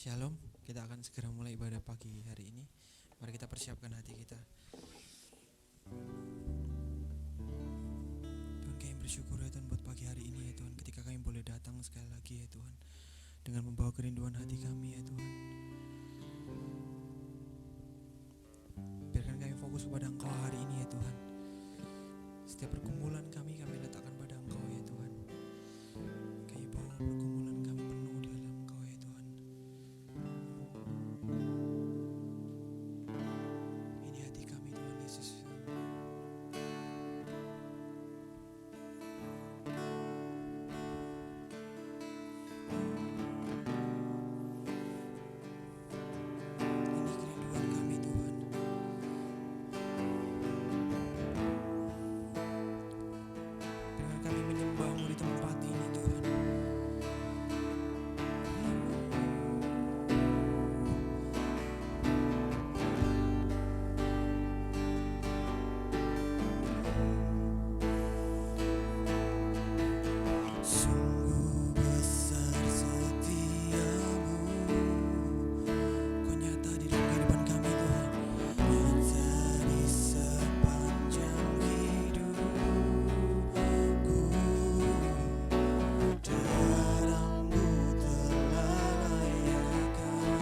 Shalom, kita akan segera mulai ibadah pagi hari ini. Mari kita persiapkan hati kita. Tuhan, kami bersyukur ya Tuhan buat pagi hari ini ya Tuhan, ketika kami boleh datang sekali lagi ya Tuhan, dengan membawa kerinduan hati kami ya Tuhan. Biarkan kami fokus kepada Engkau hari ini ya Tuhan. Setiap pergumulan kami letakkan pada Engkau ya Tuhan. Kami bawa pergumulan kami penuh di dalam Engkau ya Tuhan. Ini hati kami Tuhan Yesus. Ini kerinduan kami Tuhan. Dengan kami menyembah-Mu di tempat ini Tuhan. Sungguh besar setiamu, Kau nyata di dalam kehidupan kami Tuhan. Nyata di sepanjang hidupku, darah-Mu telah layakkan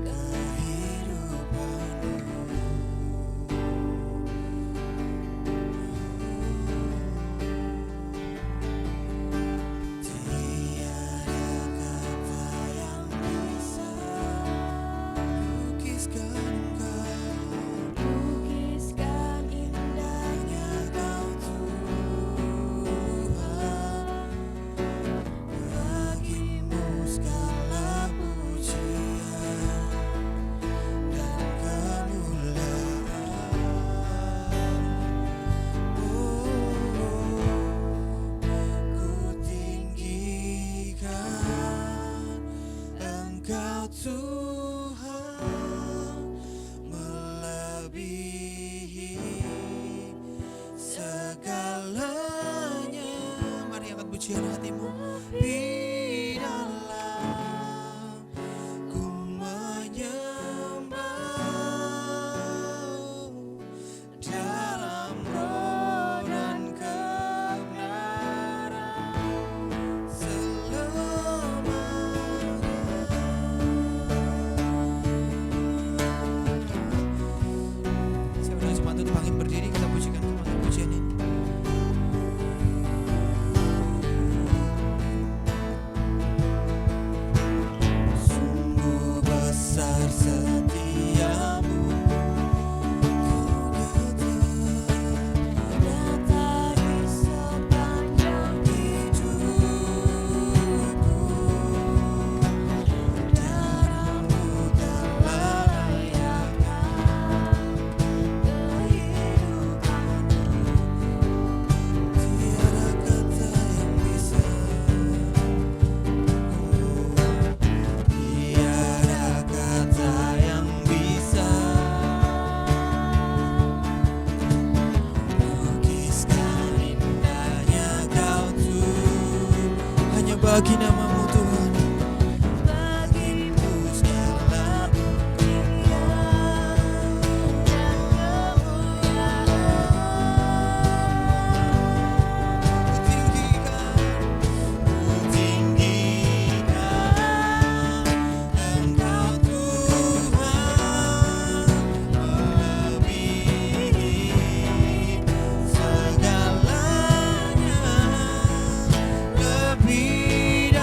kehidupanku. Tiada pujian hatimu di dalam ku menyembah dalam roh dan kebenaran selamanya. Saya berdoa sepatu bangkit berdiri, kita pujikan kembali pujian ini. Sungguh besar setiamu, nyata di sepanjang hidupku, darah-Mu telah layakkan kehidupanku. Tiada kata yang bisa, tiada kata yang bisa melukiskan indahnya Kau Tuhan. Hanya bagi nama-Mu Tuhan, bagimu segala pujian dan kemuliaan. Kutinggikan Engkau Tuhan, melebihi segalanya, lebih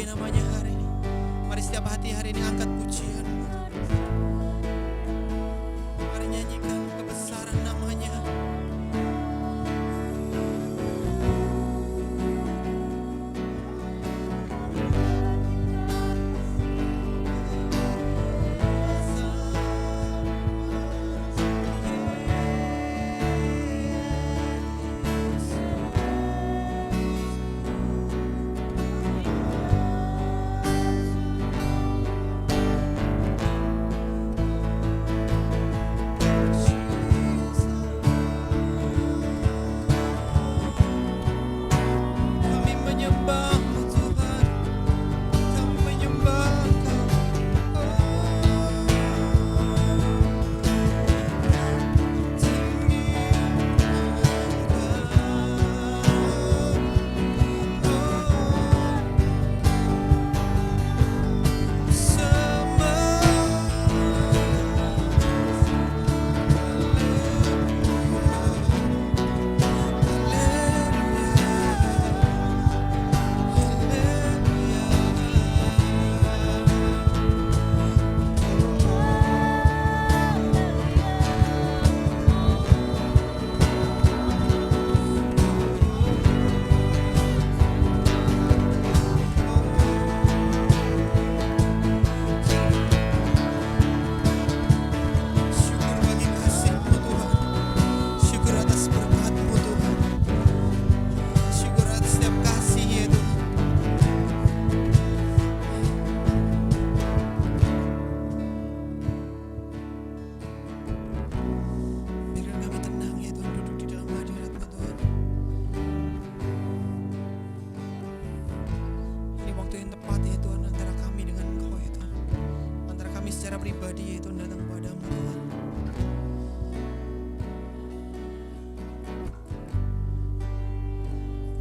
namanya hari ini. Mari setiap hati hari ini angkat pujian. Mari nyanyikan kebesaran namanya. Kami menyembah-Mu Tuhan, kami menyembah Engkau. Tinggi syukur bagi kasih-Mu Tuhan, syukur atas berkat-Mu Tuhan, syukur atas setiap kasih ya Tuhan. Biarkan kami tenang ya Tuhan, duduk di dalam hadirat-Mu Tuhan. Ini waktu yang tepat ya Tuhan, antara kami dengan Engkau ya Tuhan, antara kami secara pribadi ya Tuhan datang padamu Tuhan.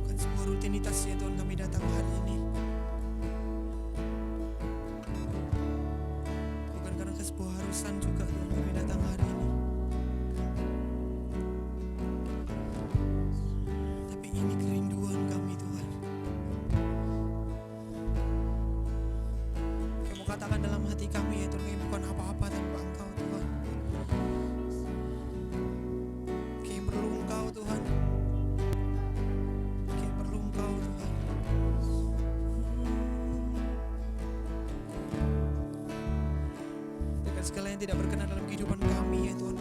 Bukan sebuah rutinitas ya Tuhan kami datang hari ini, bukan karena sebuah harusan juga Tuhan kami datang hari ini, tapi ini kerinduan kami Tuhan. Kami mau katakan dalam hati kami ya Tuhan, kami bukan apa-apa tanpa Engkau Tuhan. Kami perlu Engkau Tuhan, kami perlu Engkau Tuhan. Dengan segala yang tidak berkenan dalam kehidupan kami ya Tuhan,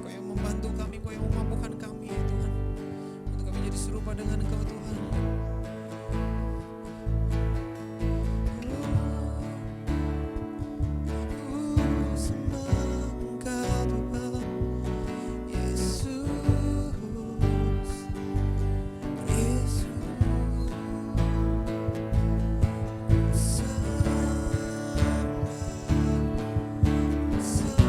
Kau yang membantu kami, Kau yang memampukan kami ya Tuhan, untuk kami jadi serupa dengan Engkau Tuhan. Sembah Engkau Tuhan, Yesus, Yesus. Sembah, sembah.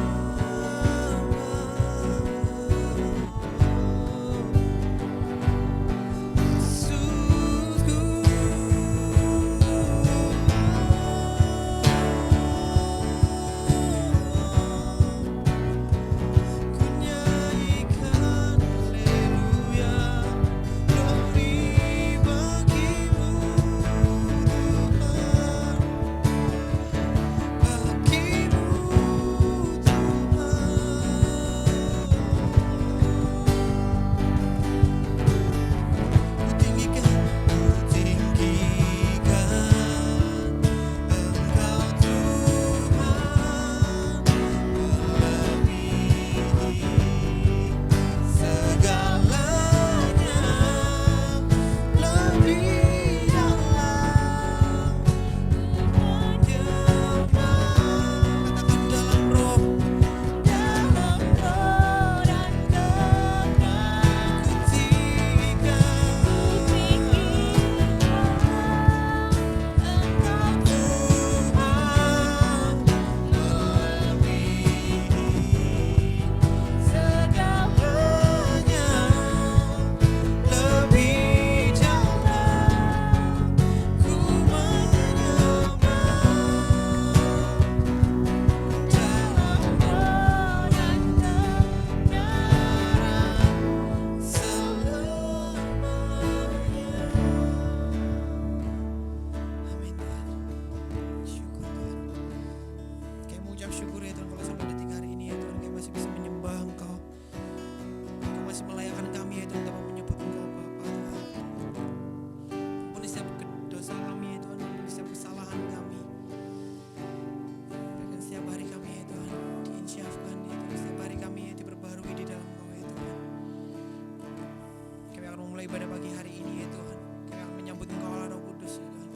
pada pagi hari ini ya Tuhan. Kami akan menyambut Engkau Allah Roh Kudus ya Tuhan.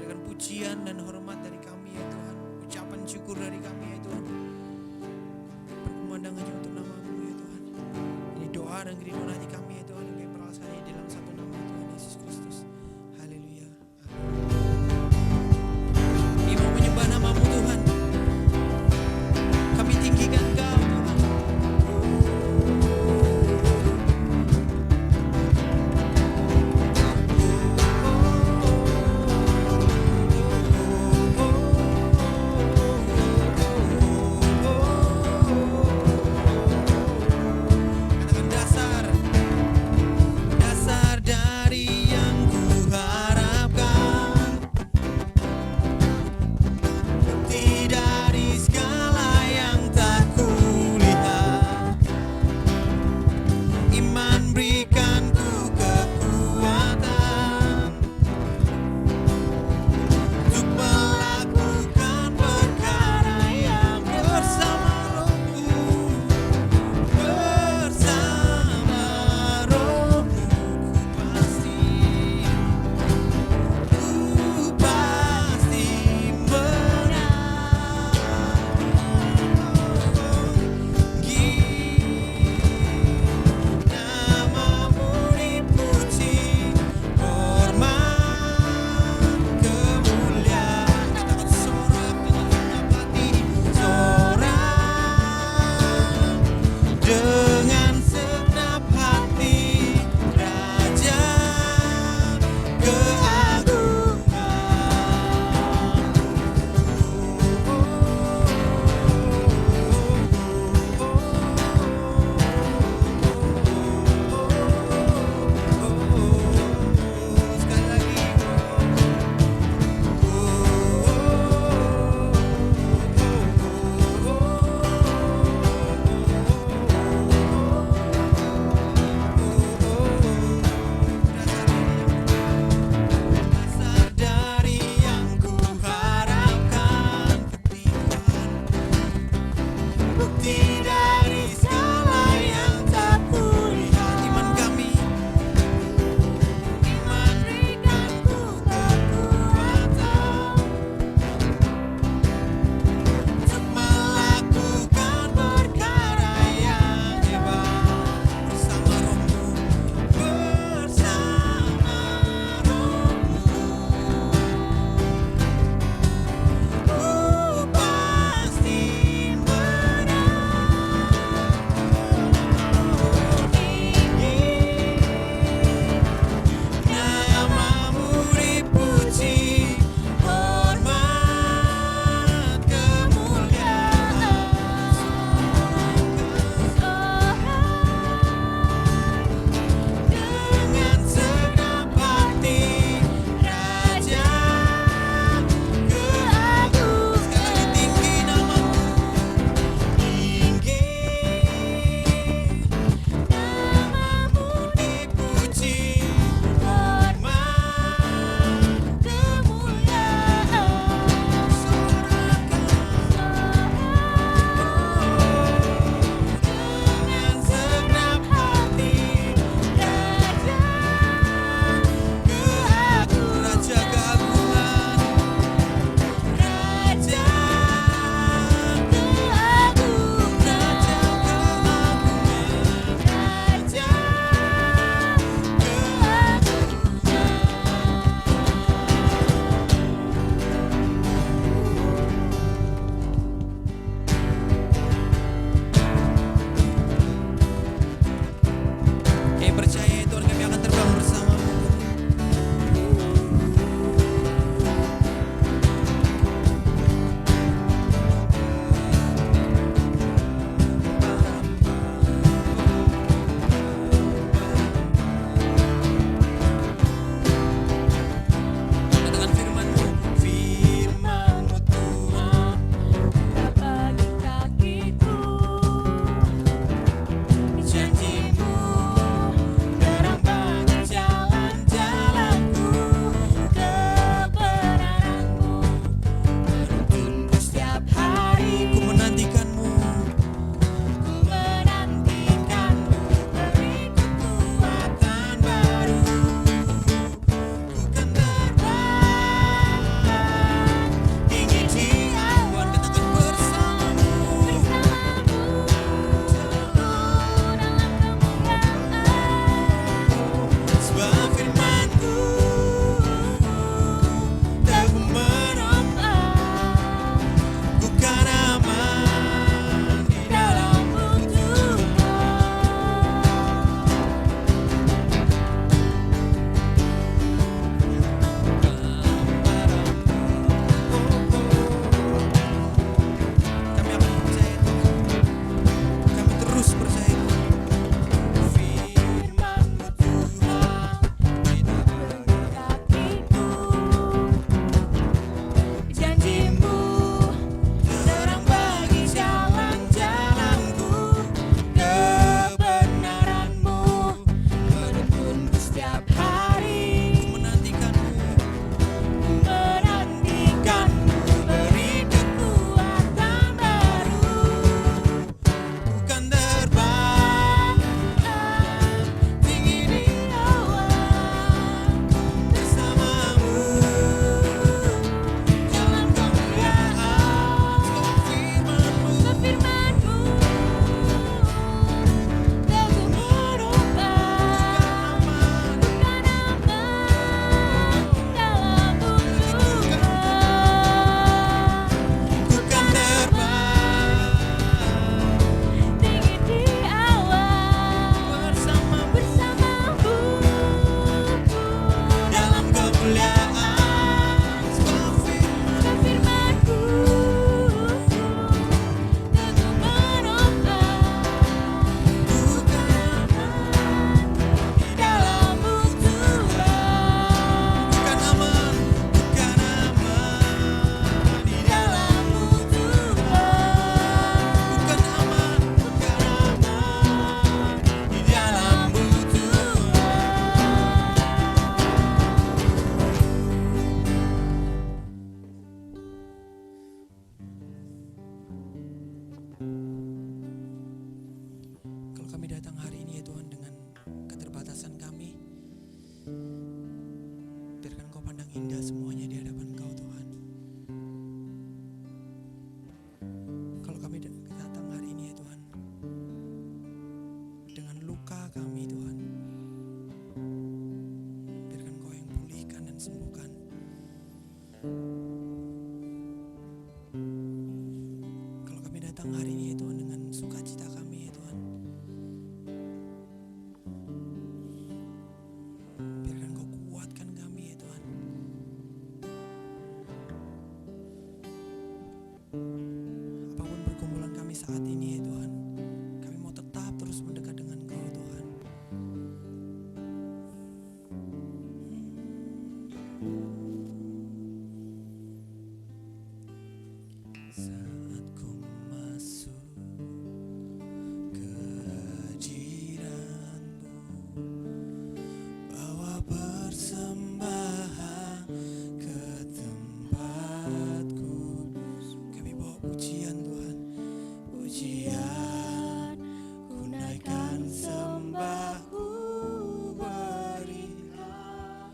Berikan pujian dan hormat dari kami ya Tuhan. Ucapan syukur dari kami ya Tuhan. Berkumandang hanya untuk nama-Mu ya Tuhan. Ini doa dan kerinduan hati kami ya Tuhan, yang kami perasaan di dalam satu nama Tuhan Yesus Kristus. Haleluya. Kami mau menyembah nama-Mu Tuhan. Kami tinggikan Engkau Tuhan. Oh, indah semuanya di hadapan Kau Tuhan. Kalau kami datang hari ini ya Tuhan, dengan luka kami Tuhan, biarkan Kau yang pulihkan dan sembuhkan. Kalau kami datang hari ini ya Tuhan dengan sukacita kami ya Tuhan, biarkan Kau kuatkan kami ya Tuhan. Apapun pergumulan kami saat ini ya Tuhan, kami mau tetap terus mendekat dengan Kau Tuhan. Saat ku masuk ke hadirat-Mu, bawa persembahan ke tempat kudus. Kami bawa pujian Tuhan, pujian ku naikkan, sembah ku berikan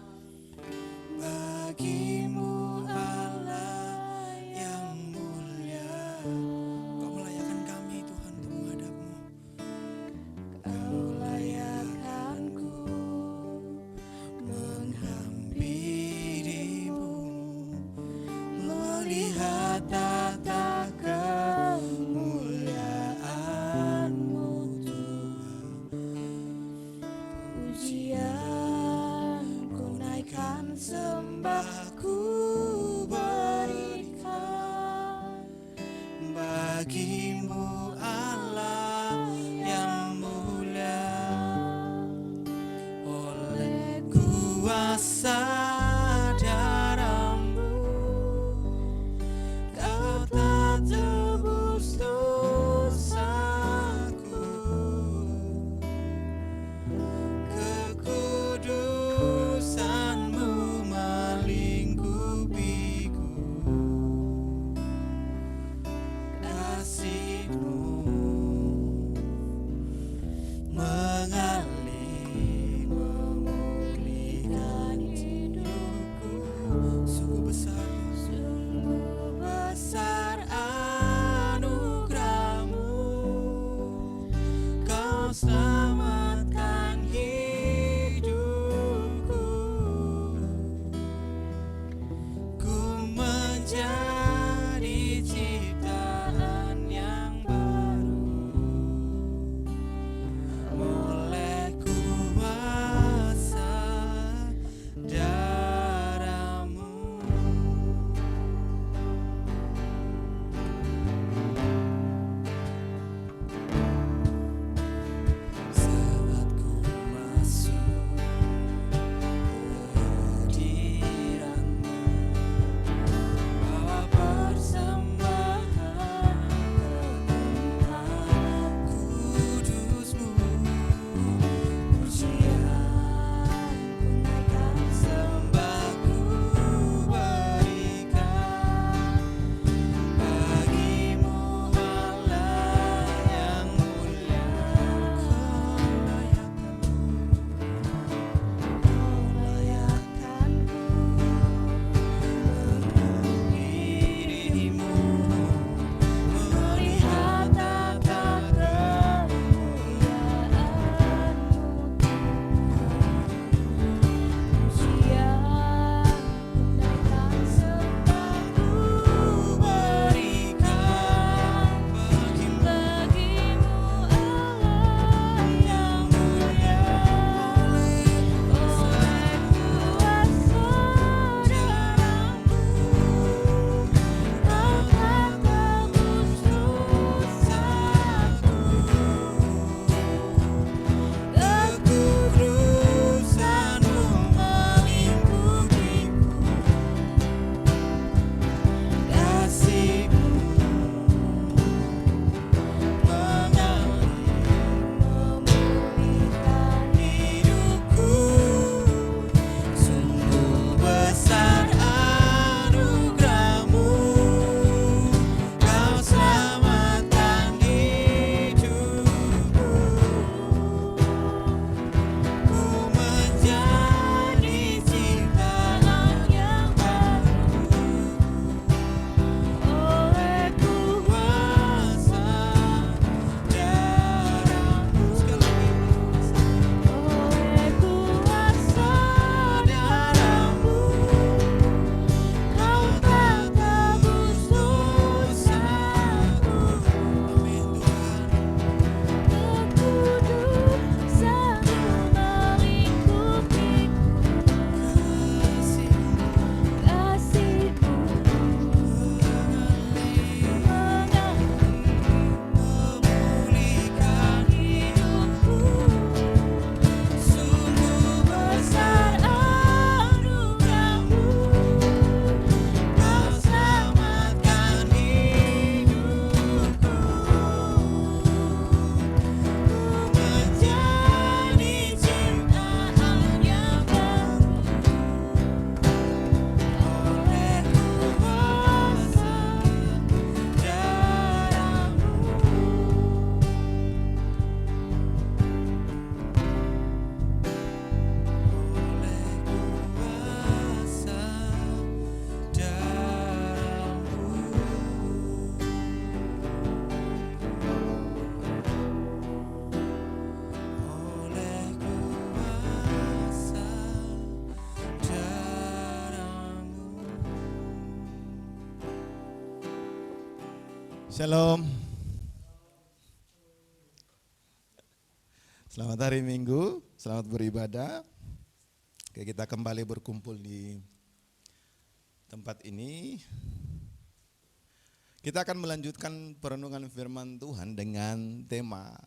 bagi-Mu Allah yang mulia. Kau melayakkan kami Tuhan untuk menghadap-Mu. Kau layakkanku menghampiri-Mu, melihat tata kemuliaan-Mu Tuhan. Pujian ku naikkan, sembah ku berikan bagi-Mu Allah yang mulia. Oleh kuasa darah-Mu, Kau telah tebus dosaku. Kekudusan-Mu melingkupiku, kasih-Mu mengalir memulihkan jiwa. Shalom, selamat hari Minggu, selamat beribadah. Oke, kita kembali berkumpul di tempat ini. Kita akan melanjutkan perenungan firman Tuhan dengan tema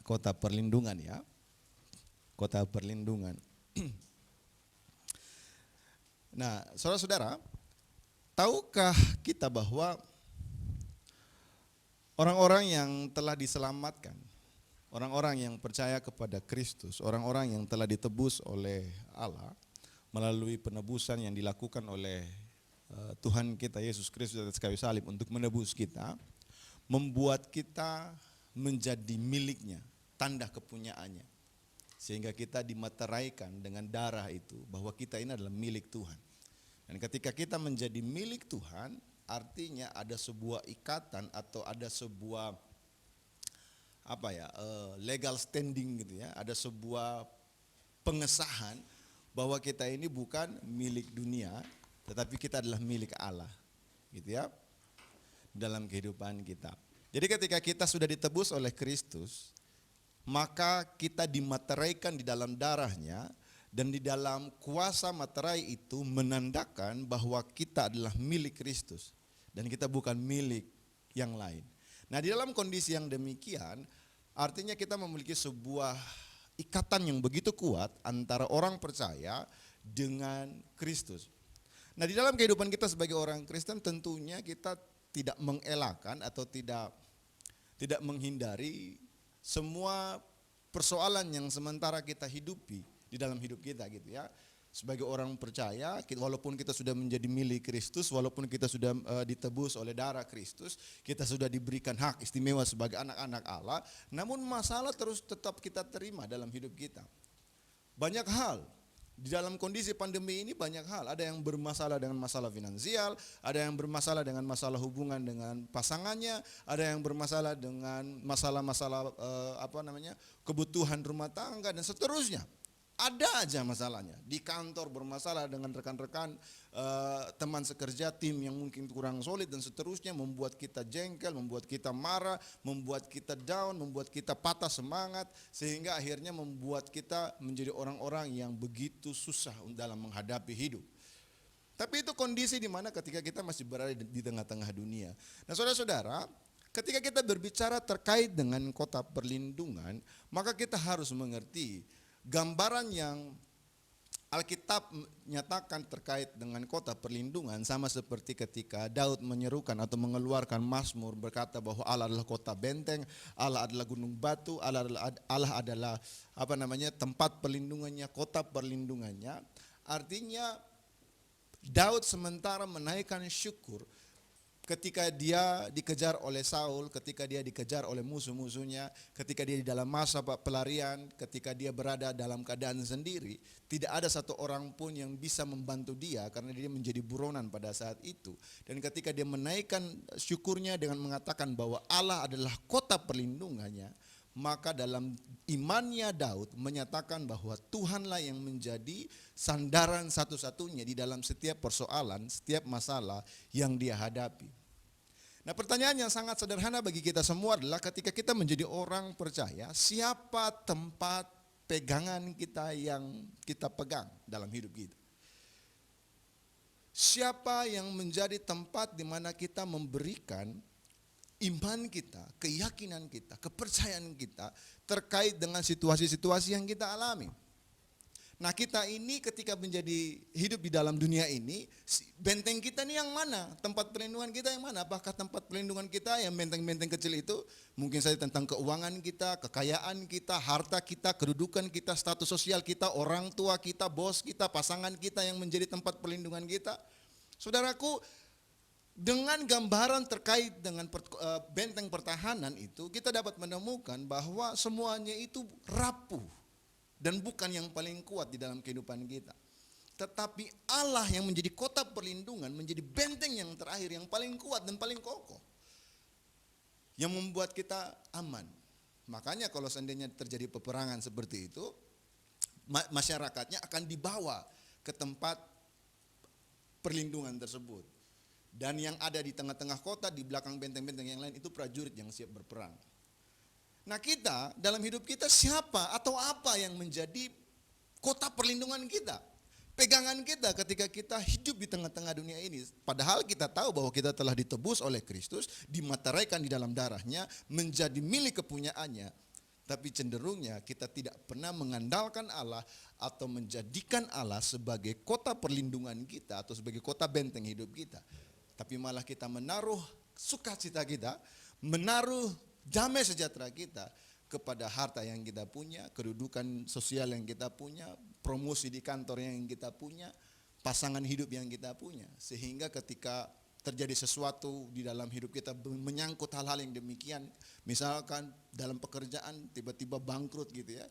kota perlindungan ya. Kota perlindungan. Nah, saudara-saudara, tahukah kita bahwa orang-orang yang telah diselamatkan, orang-orang yang percaya kepada Kristus, orang-orang yang telah ditebus oleh Allah melalui penebusan yang dilakukan oleh Tuhan kita Yesus Kristus atas kayu salib untuk menebus kita, membuat kita menjadi miliknya, tanda kepunyaannya. Sehingga kita dimateraikan dengan darah itu bahwa kita ini adalah milik Tuhan. Dan ketika kita menjadi milik Tuhan, artinya ada sebuah ikatan atau ada sebuah legal standing gitu ya, ada sebuah pengesahan bahwa kita ini bukan milik dunia, tetapi kita adalah milik Allah, gitu ya, dalam kehidupan kita. Jadi ketika kita sudah ditebus oleh Kristus, maka kita dimateraikan di dalam darahnya, dan di dalam kuasa materai itu menandakan bahwa kita adalah milik Kristus dan kita bukan milik yang lain. Nah, di dalam kondisi yang demikian, artinya kita memiliki sebuah ikatan yang begitu kuat antara orang percaya dengan Kristus. Nah, di dalam kehidupan kita sebagai orang Kristen tentunya kita tidak mengelakkan atau tidak menghindari semua persoalan yang sementara kita hidupi di dalam hidup kita gitu ya. Sebagai orang percaya, walaupun kita sudah menjadi milik Kristus, walaupun kita sudah ditebus oleh darah Kristus, kita sudah diberikan hak istimewa sebagai anak-anak Allah, namun masalah terus tetap kita terima dalam hidup kita. Banyak hal. Di dalam kondisi pandemi ini banyak hal, ada yang bermasalah dengan masalah finansial, ada yang bermasalah dengan masalah hubungan dengan pasangannya, ada yang bermasalah dengan masalah-masalah kebutuhan rumah tangga dan seterusnya. Ada aja masalahnya. Di kantor bermasalah dengan rekan-rekan, teman sekerja, tim yang mungkin kurang solid dan seterusnya, membuat kita jengkel, membuat kita marah, membuat kita down, membuat kita patah semangat, sehingga akhirnya membuat kita menjadi orang-orang yang begitu susah dalam menghadapi hidup. Tapi itu kondisi di mana ketika kita masih berada di tengah-tengah dunia. Nah, saudara-saudara, ketika kita berbicara terkait dengan kota perlindungan, maka kita harus mengerti gambaran yang Alkitab nyatakan terkait dengan kota perlindungan sama seperti ketika Daud menyerukan atau mengeluarkan Mazmur berkata bahwa Allah adalah kota benteng, Allah adalah gunung batu, Allah adalah tempat perlindungannya, kota perlindungannya. Artinya Daud sementara menaikkan syukur ketika dia dikejar oleh Saul, ketika dia dikejar oleh musuh-musuhnya, ketika dia di dalam masa pelarian, ketika dia berada dalam keadaan sendiri, tidak ada satu orang pun yang bisa membantu dia karena dia menjadi buronan pada saat itu. Dan ketika dia menaikkan syukurnya dengan mengatakan bahwa Allah adalah kota perlindungannya, maka dalam imannya Daud menyatakan bahwa Tuhanlah yang menjadi sandaran satu-satunya di dalam setiap persoalan, setiap masalah yang dia hadapi. Nah, pertanyaan yang sangat sederhana bagi kita semua adalah ketika kita menjadi orang percaya, siapa tempat pegangan kita yang kita pegang dalam hidup kita? Siapa yang menjadi tempat di mana kita memberikan iman kita, keyakinan kita, kepercayaan kita terkait dengan situasi-situasi yang kita alami? Nah, kita ini ketika menjadi hidup di dalam dunia ini, benteng kita ini yang mana? Tempat perlindungan kita yang mana? Apakah tempat perlindungan kita yang benteng-benteng kecil itu mungkin saja tentang keuangan kita, kekayaan kita, harta kita, kedudukan kita, status sosial kita, orang tua kita, bos kita, pasangan kita yang menjadi tempat perlindungan kita? Saudaraku, dengan gambaran terkait dengan benteng pertahanan itu, kita dapat menemukan bahwa semuanya itu rapuh dan bukan yang paling kuat di dalam kehidupan kita. Tetapi Allah yang menjadi kota perlindungan, menjadi benteng yang terakhir, yang paling kuat dan paling kokoh, yang membuat kita aman. Makanya kalau seandainya terjadi peperangan seperti itu, masyarakatnya akan dibawa ke tempat perlindungan tersebut. Dan yang ada di tengah-tengah kota, di belakang benteng-benteng yang lain, itu prajurit yang siap berperang. Nah kita, dalam hidup kita siapa atau apa yang menjadi kota perlindungan kita? Pegangan kita ketika kita hidup di tengah-tengah dunia ini. Padahal kita tahu bahwa kita telah ditebus oleh Kristus, dimateraikan di dalam darahnya, menjadi milik kepunyaannya. Tapi cenderungnya kita tidak pernah mengandalkan Allah atau menjadikan Allah sebagai kota perlindungan kita atau sebagai kota benteng hidup kita. Tapi malah kita menaruh sukacita kita, menaruh damai sejahtera kita kepada harta yang kita punya, kedudukan sosial yang kita punya, promosi di kantor yang kita punya, pasangan hidup yang kita punya. Sehingga ketika terjadi sesuatu di dalam hidup kita menyangkut hal-hal yang demikian, misalkan dalam pekerjaan tiba-tiba bangkrut gitu ya,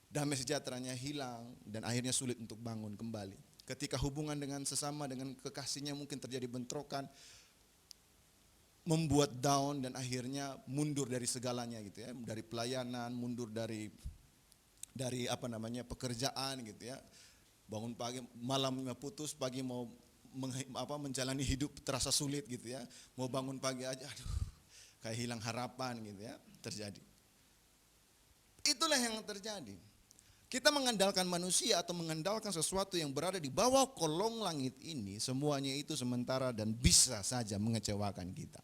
damai sejahteranya hilang dan akhirnya sulit untuk bangun kembali. Ketika hubungan dengan sesama, dengan kekasihnya mungkin terjadi bentrokan, membuat down dan akhirnya mundur dari segalanya gitu ya, dari pelayanan, mundur dari pekerjaan gitu ya. Bangun pagi, malamnya putus, pagi mau menjalani hidup terasa sulit gitu ya. Mau bangun pagi aja aduh, kayak hilang harapan gitu ya, terjadi. Itulah yang terjadi. Kita mengandalkan manusia atau mengandalkan sesuatu yang berada di bawah kolong langit ini, semuanya itu sementara dan bisa saja mengecewakan kita.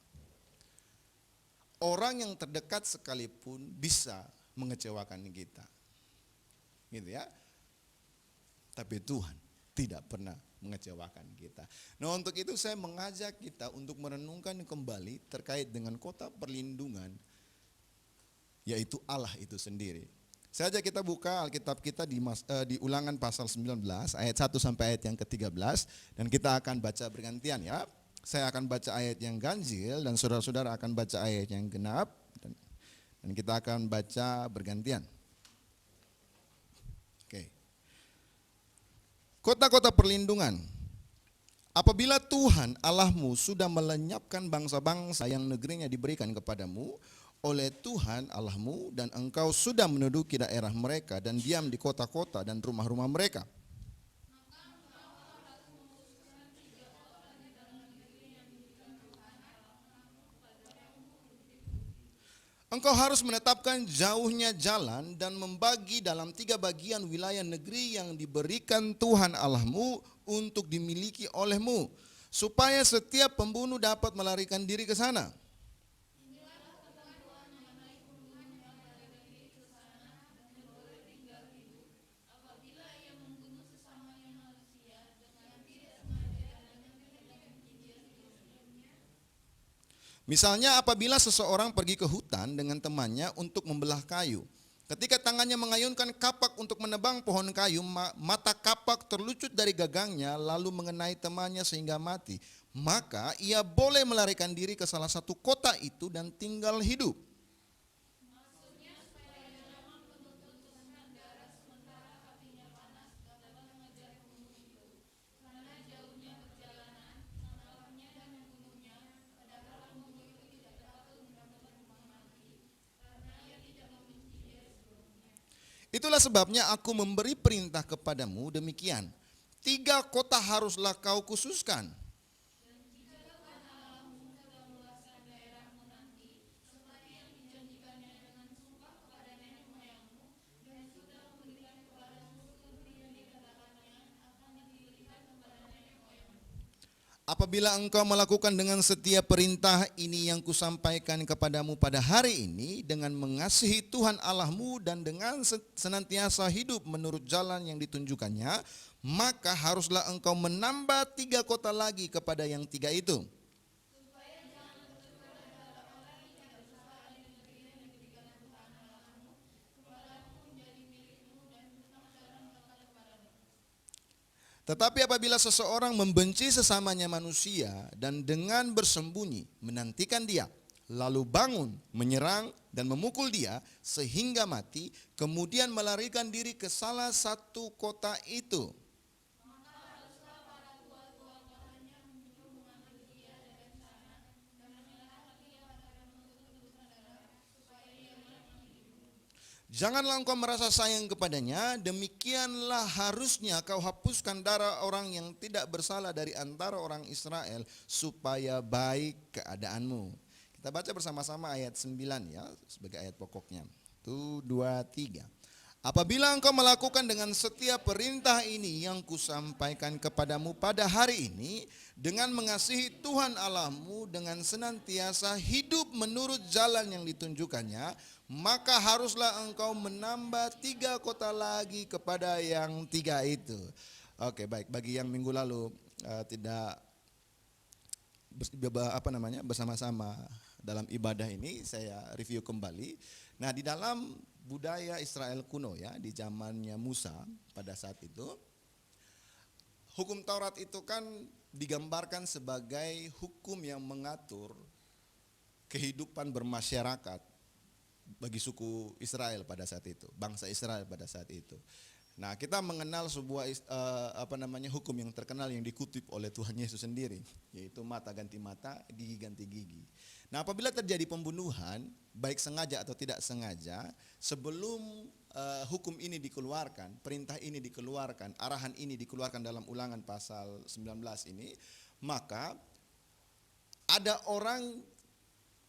Orang yang terdekat sekalipun bisa mengecewakan kita. Gitu ya. Tapi Tuhan tidak pernah mengecewakan kita. Nah, untuk itu saya mengajak kita untuk merenungkan kembali terkait dengan kota perlindungan, yaitu Allah itu sendiri. Saya ajak kita buka Alkitab kita di Ulangan pasal 19 ayat 1 sampai ayat yang ke-13 dan kita akan baca bergantian ya. Saya akan baca ayat yang ganjil dan saudara-saudara akan baca ayat yang genap dan kita akan baca bergantian. Oke. Kota-kota perlindungan. Apabila Tuhan Allahmu sudah melenyapkan bangsa-bangsa yang negerinya diberikan kepadamu oleh Tuhan Allahmu dan engkau sudah menduduki daerah mereka dan diam di kota-kota dan rumah-rumah mereka. Engkau harus menetapkan jauhnya jalan dan membagi dalam 3 bagian wilayah negeri yang diberikan Tuhan Allahmu untuk dimiliki olehmu, supaya setiap pembunuh dapat melarikan diri ke sana. Misalnya apabila seseorang pergi ke hutan dengan temannya untuk membelah kayu. Ketika tangannya mengayunkan kapak untuk menebang pohon kayu, mata kapak terlucut dari gagangnya lalu mengenai temannya sehingga mati. Maka ia boleh melarikan diri ke salah satu kota itu dan tinggal hidup. Itulah sebabnya aku memberi perintah kepadamu demikian. 3 kota haruslah kau khususkan. Apabila engkau melakukan dengan setia perintah ini yang kusampaikan kepadamu pada hari ini dengan mengasihi Tuhan Allahmu dan dengan senantiasa hidup menurut jalan yang ditunjukkannya, maka haruslah engkau menambah 3 kota lagi kepada yang 3 itu. Tetapi apabila seseorang membenci sesamanya manusia dan dengan bersembunyi menantikan dia, lalu bangun, menyerang dan memukul dia sehingga mati, kemudian melarikan diri ke salah satu kota itu. Janganlah engkau merasa sayang kepadanya, demikianlah harusnya kau hapuskan darah orang yang tidak bersalah dari antara orang Israel, supaya baik keadaanmu. Kita baca bersama-sama ayat 9 ya, sebagai ayat pokoknya. 1, 2, 3. Apabila engkau melakukan dengan setiap perintah ini yang kusampaikan kepadamu pada hari ini, dengan mengasihi Tuhan Allahmu, dengan senantiasa hidup menurut jalan yang ditunjukkannya, maka haruslah engkau menambah 3 kota lagi kepada yang 3 itu. Oke, baik. Bagi yang minggu lalu tidak bersama-sama dalam ibadah ini, saya review kembali. Nah, di dalam budaya Israel kuno ya, di zamannya Musa pada saat itu, hukum Taurat itu kan digambarkan sebagai hukum yang mengatur kehidupan bermasyarakat bagi suku Israel pada saat itu, bangsa Israel pada saat itu. Nah, kita mengenal sebuah hukum yang terkenal yang dikutip oleh Tuhan Yesus sendiri, yaitu mata ganti mata, gigi ganti gigi. Nah, apabila terjadi pembunuhan, baik sengaja atau tidak sengaja, sebelum hukum ini dikeluarkan, perintah ini dikeluarkan, arahan ini dikeluarkan dalam Ulangan pasal 19 ini, maka ada orang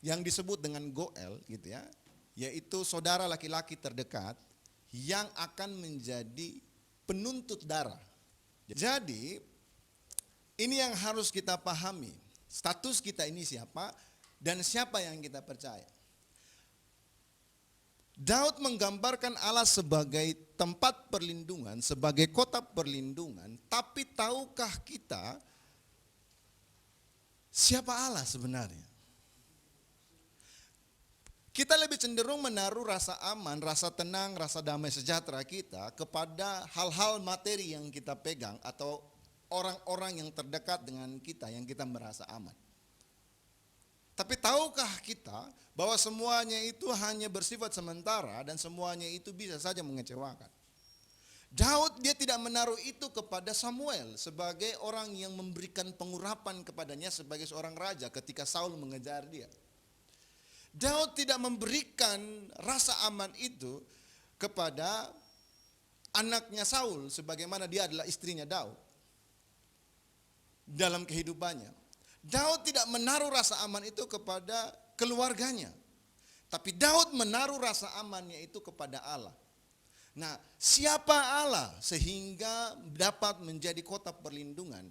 yang disebut dengan Goel gitu ya, yaitu saudara laki-laki terdekat yang akan menjadi penuntut darah. Jadi ini yang harus kita pahami, status kita ini siapa dan siapa yang kita percaya. Daud menggambarkan Allah sebagai tempat perlindungan, sebagai kota perlindungan, tapi tahukah kita siapa Allah sebenarnya? Kita lebih cenderung menaruh rasa aman, rasa tenang, rasa damai sejahtera kita kepada hal-hal materi yang kita pegang atau orang-orang yang terdekat dengan kita yang kita merasa aman. Tapi tahukah kita bahwa semuanya itu hanya bersifat sementara dan semuanya itu bisa saja mengecewakan. Daud dia tidak menaruh itu kepada Samuel sebagai orang yang memberikan pengurapan kepadanya sebagai seorang raja ketika Saul mengejar dia. Daud tidak memberikan rasa aman itu kepada anaknya Saul sebagaimana dia adalah istrinya Daud dalam kehidupannya. Daud tidak menaruh rasa aman itu kepada keluarganya, tapi Daud menaruh rasa amannya itu kepada Allah. Nah, siapa Allah sehingga dapat menjadi kota perlindungan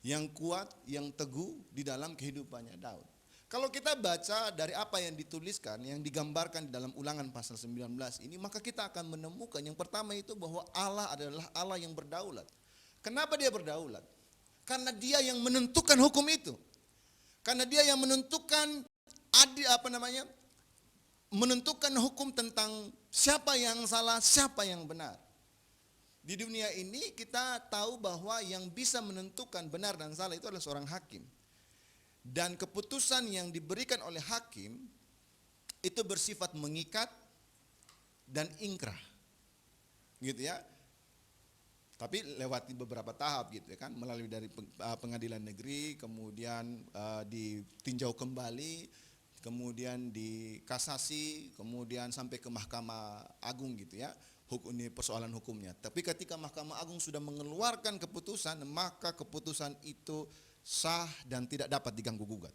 yang kuat, yang teguh di dalam kehidupannya Daud? Kalau kita baca dari apa yang dituliskan, yang digambarkan di dalam Ulangan pasal 19 ini, maka kita akan menemukan yang pertama itu bahwa Allah adalah Allah yang berdaulat. Kenapa dia berdaulat? Karena dia yang menentukan hukum itu. Karena dia yang menentukan menentukan hukum tentang siapa yang salah, siapa yang benar. Di dunia ini kita tahu bahwa yang bisa menentukan benar dan salah itu adalah seorang hakim. Dan keputusan yang diberikan oleh hakim itu bersifat mengikat dan ingkrah, gitu ya. Tapi lewati beberapa tahap gitu ya kan, melalui dari pengadilan negeri, kemudian ditinjau kembali, kemudian dikasasi, kemudian sampai ke Mahkamah Agung gitu ya. Ini persoalan hukumnya. Tapi ketika Mahkamah Agung sudah mengeluarkan keputusan, maka keputusan itu sah dan tidak dapat diganggu-gugat.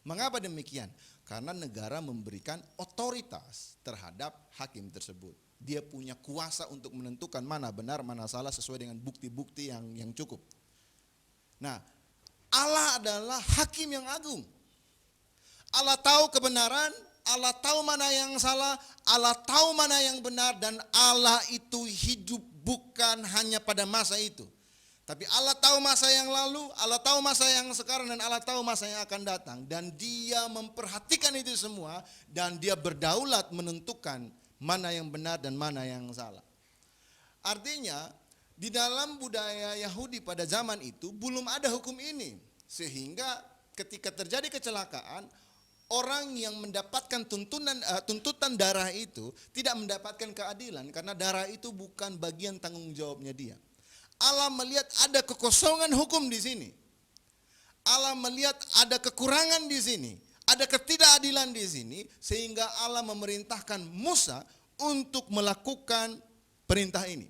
Mengapa demikian? Karena negara memberikan otoritas terhadap hakim tersebut. Dia punya kuasa untuk menentukan mana benar, mana salah sesuai dengan bukti-bukti yang cukup. Nah, Allah adalah hakim yang agung. Allah tahu kebenaran, Allah tahu mana yang salah, Allah tahu mana yang benar, dan Allah itu hidup bukan hanya pada masa itu. Tapi Allah tahu masa yang lalu, Allah tahu masa yang sekarang, dan Allah tahu masa yang akan datang. Dan dia memperhatikan itu semua, dan dia berdaulat menentukan mana yang benar dan mana yang salah. Artinya, di dalam budaya Yahudi pada zaman itu belum ada hukum ini. Sehingga ketika terjadi kecelakaan, orang yang mendapatkan tuntutan darah itu tidak mendapatkan keadilan karena darah itu bukan bagian tanggung jawabnya dia. Allah melihat ada kekosongan hukum di sini. Allah melihat ada kekurangan di sini, ada ketidakadilan di sini, sehingga Allah memerintahkan Musa untuk melakukan perintah ini.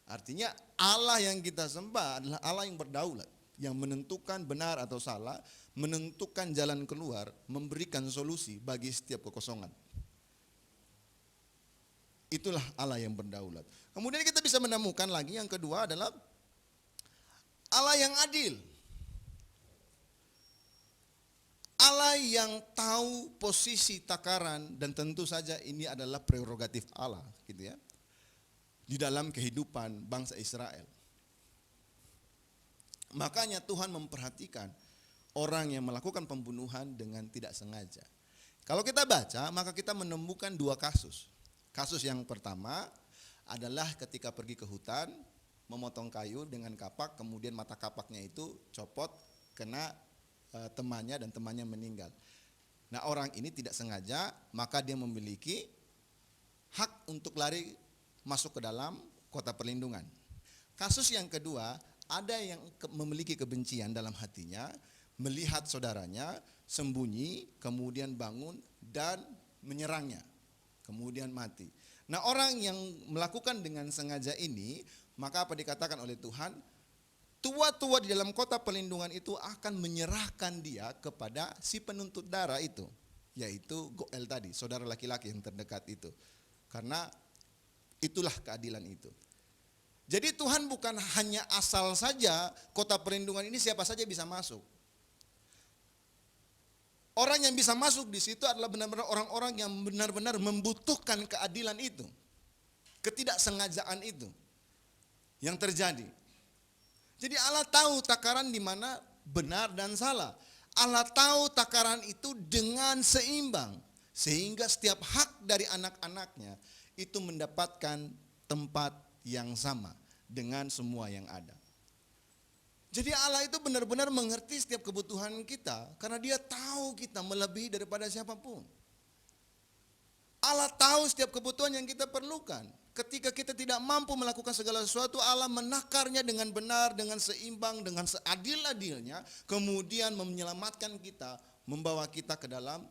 Artinya Allah yang kita sembah adalah Allah yang berdaulat, yang menentukan benar atau salah, menentukan jalan keluar, memberikan solusi bagi setiap kekosongan. Itulah Allah yang berdaulat. Kemudian kita bisa menemukan lagi yang kedua adalah Allah yang adil. Allah yang tahu posisi takaran, dan tentu saja ini adalah prerogatif Allah, gitu ya, di dalam kehidupan bangsa Israel. Makanya Tuhan memperhatikan orang yang melakukan pembunuhan dengan tidak sengaja. Kalau kita baca, maka kita menemukan dua kasus. Kasus yang pertama adalah ketika pergi ke hutan, memotong kayu dengan kapak, kemudian mata kapaknya itu copot, kena temannya dan temannya meninggal. Nah, orang ini tidak sengaja, maka dia memiliki hak untuk lari masuk ke dalam kota perlindungan. Kasus yang kedua, ada yang memiliki kebencian dalam hatinya, melihat saudaranya sembunyi, kemudian bangun dan menyerangnya, kemudian mati. Nah, orang yang melakukan dengan sengaja ini, maka apa dikatakan oleh Tuhan? Tua-tua di dalam kota perlindungan itu akan menyerahkan dia kepada si penuntut darah itu, yaitu Goel tadi, saudara laki-laki yang terdekat itu. Karena itulah keadilan itu. Jadi Tuhan bukan hanya asal saja kota perlindungan ini siapa saja bisa masuk. Orang yang bisa masuk di situ adalah benar-benar orang-orang yang benar-benar membutuhkan keadilan itu. Ketidaksengajaan itu yang terjadi. Jadi Allah tahu takaran di mana benar dan salah. Allah tahu takaran itu dengan seimbang, sehingga setiap hak dari anak-anaknya itu mendapatkan tempat yang sama dengan semua yang ada. Jadi Allah itu benar-benar mengerti setiap kebutuhan kita, karena Dia tahu kita melebihi daripada siapapun. Allah tahu setiap kebutuhan yang kita perlukan. Ketika kita tidak mampu melakukan segala sesuatu, Allah menakarnya dengan benar, dengan seimbang, dengan seadil-adilnya, kemudian menyelamatkan kita, membawa kita ke dalam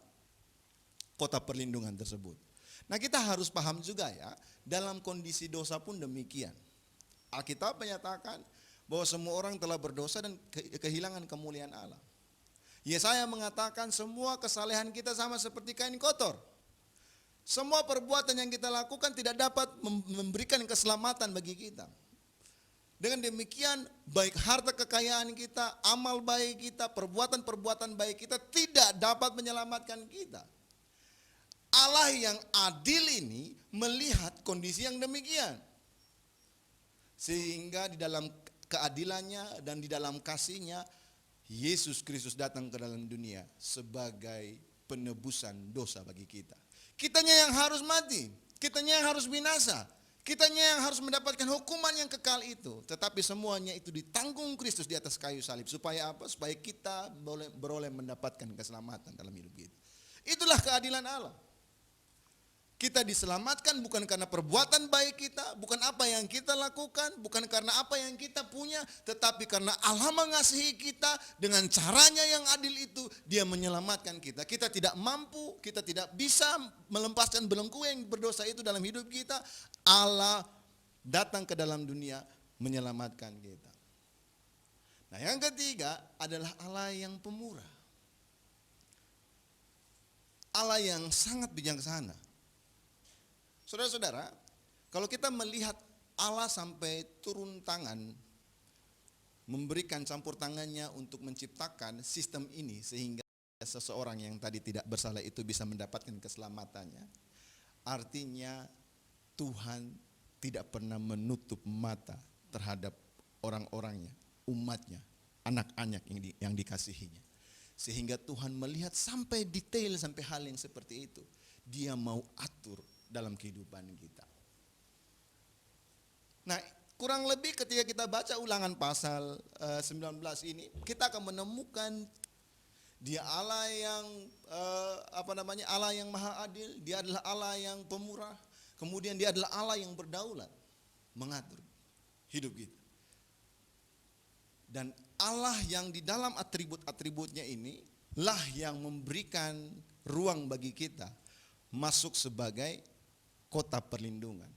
kota perlindungan tersebut. Nah, kita harus paham juga ya, dalam kondisi dosa pun demikian. Alkitab menyatakan bahwa semua orang telah berdosa dan kehilangan kemuliaan Allah. Yesaya mengatakan semua kesalehan kita sama seperti kain kotor. Semua perbuatan yang kita lakukan tidak dapat memberikan keselamatan bagi kita. Dengan demikian, baik harta kekayaan kita, amal baik kita, perbuatan-perbuatan baik kita tidak dapat menyelamatkan kita. Allah yang adil ini melihat kondisi yang demikian. Sehingga di dalam keadilannya dan di dalam kasihnya, Yesus Kristus datang ke dalam dunia sebagai penebusan dosa bagi kita. Kitanya yang harus mati, kitanya yang harus binasa, kitanya yang harus mendapatkan hukuman yang kekal itu. Tetapi semuanya itu ditanggung Kristus di atas kayu salib. Supaya apa? Supaya kita beroleh mendapatkan keselamatan dalam hidup kita. Itulah keadilan Allah. Kita diselamatkan bukan karena perbuatan baik kita, bukan apa yang kita lakukan, bukan karena apa yang kita punya, tetapi karena Allah mengasihi kita dengan caranya yang adil itu, Dia menyelamatkan kita. Kita tidak mampu, kita tidak bisa melepaskan belenggu yang berdosa itu dalam hidup kita. Allah datang ke dalam dunia menyelamatkan kita. Nah, yang ketiga adalah Allah yang pemurah. Allah yang sangat bijaksana. Saudara-saudara, kalau kita melihat Allah sampai turun tangan, memberikan campur tangannya untuk menciptakan sistem ini sehingga seseorang yang tadi tidak bersalah itu bisa mendapatkan keselamatannya. Artinya Tuhan tidak pernah menutup mata terhadap orang-orangnya, umatnya, anak-anak yang dikasihinya. Sehingga Tuhan melihat sampai detail, sampai hal yang seperti itu. Dia mau atur dalam kehidupan kita. Nah, kurang lebih ketika kita baca Ulangan pasal 19 ini, kita akan menemukan Dia Allah yang Allah yang maha adil, Dia adalah Allah yang pemurah, kemudian Dia adalah Allah yang berdaulat mengatur hidup kita. Dan Allah yang di dalam atribut-atributnya ini lah yang memberikan ruang bagi kita masuk sebagai kota perlindungan.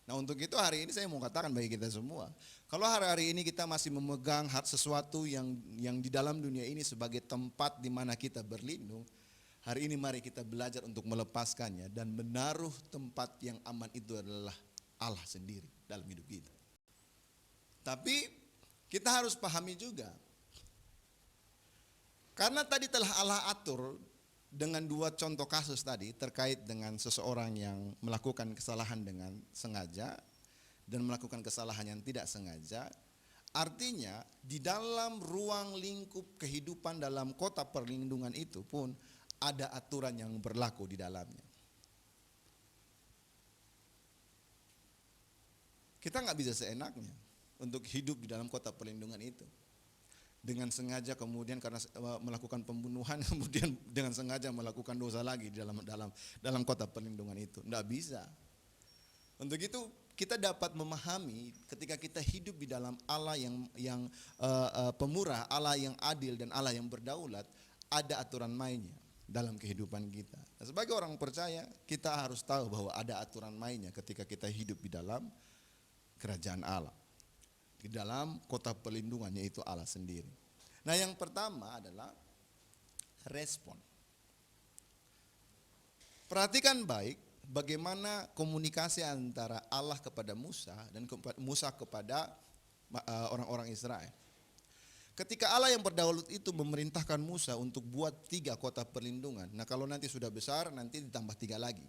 Nah untuk itu hari ini saya mau katakan bagi kita semua, kalau hari-hari ini kita masih memegang sesuatu yang di dalam dunia ini sebagai tempat di mana kita berlindung, hari ini mari kita belajar untuk melepaskannya dan menaruh tempat yang aman itu adalah Allah sendiri dalam hidup kita. Tapi kita harus pahami juga, karena tadi telah Allah atur dengan 2 contoh kasus tadi terkait dengan seseorang yang melakukan kesalahan dengan sengaja dan melakukan kesalahan yang tidak sengaja. Artinya di dalam ruang lingkup kehidupan dalam kota perlindungan itu pun ada aturan yang berlaku di dalamnya. Kita nggak bisa seenaknya untuk hidup di dalam kota perlindungan itu. Dengan sengaja kemudian karena melakukan pembunuhan kemudian dengan sengaja melakukan dosa lagi di dalam kota perlindungan itu. Nggak bisa. Untuk itu kita dapat memahami ketika kita hidup di dalam Allah yang pemurah, Allah yang adil dan Allah yang berdaulat, ada aturan mainnya dalam kehidupan kita. Nah, sebagai orang percaya kita harus tahu bahwa ada aturan mainnya ketika kita hidup di dalam kerajaan Allah. Di dalam kota perlindungannya itu Allah sendiri. Nah yang pertama adalah respon. Perhatikan baik bagaimana komunikasi antara Allah kepada Musa dan Musa kepada orang-orang Israel. Ketika Allah yang berdaulat itu memerintahkan Musa untuk buat 3 kota perlindungan. Nah kalau nanti sudah besar nanti ditambah 3 lagi.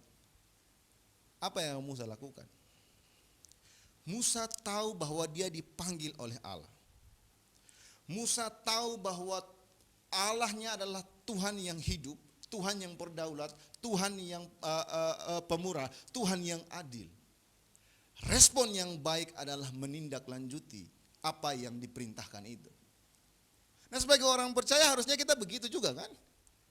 Apa yang Musa lakukan? Musa tahu bahwa dia dipanggil oleh Allah. Musa tahu bahwa Allahnya adalah Tuhan yang hidup, Tuhan yang berdaulat, Tuhan yang pemurah, Tuhan yang adil. Respon yang baik adalah menindaklanjuti apa yang diperintahkan itu. Nah sebagai orang percaya harusnya kita begitu juga kan?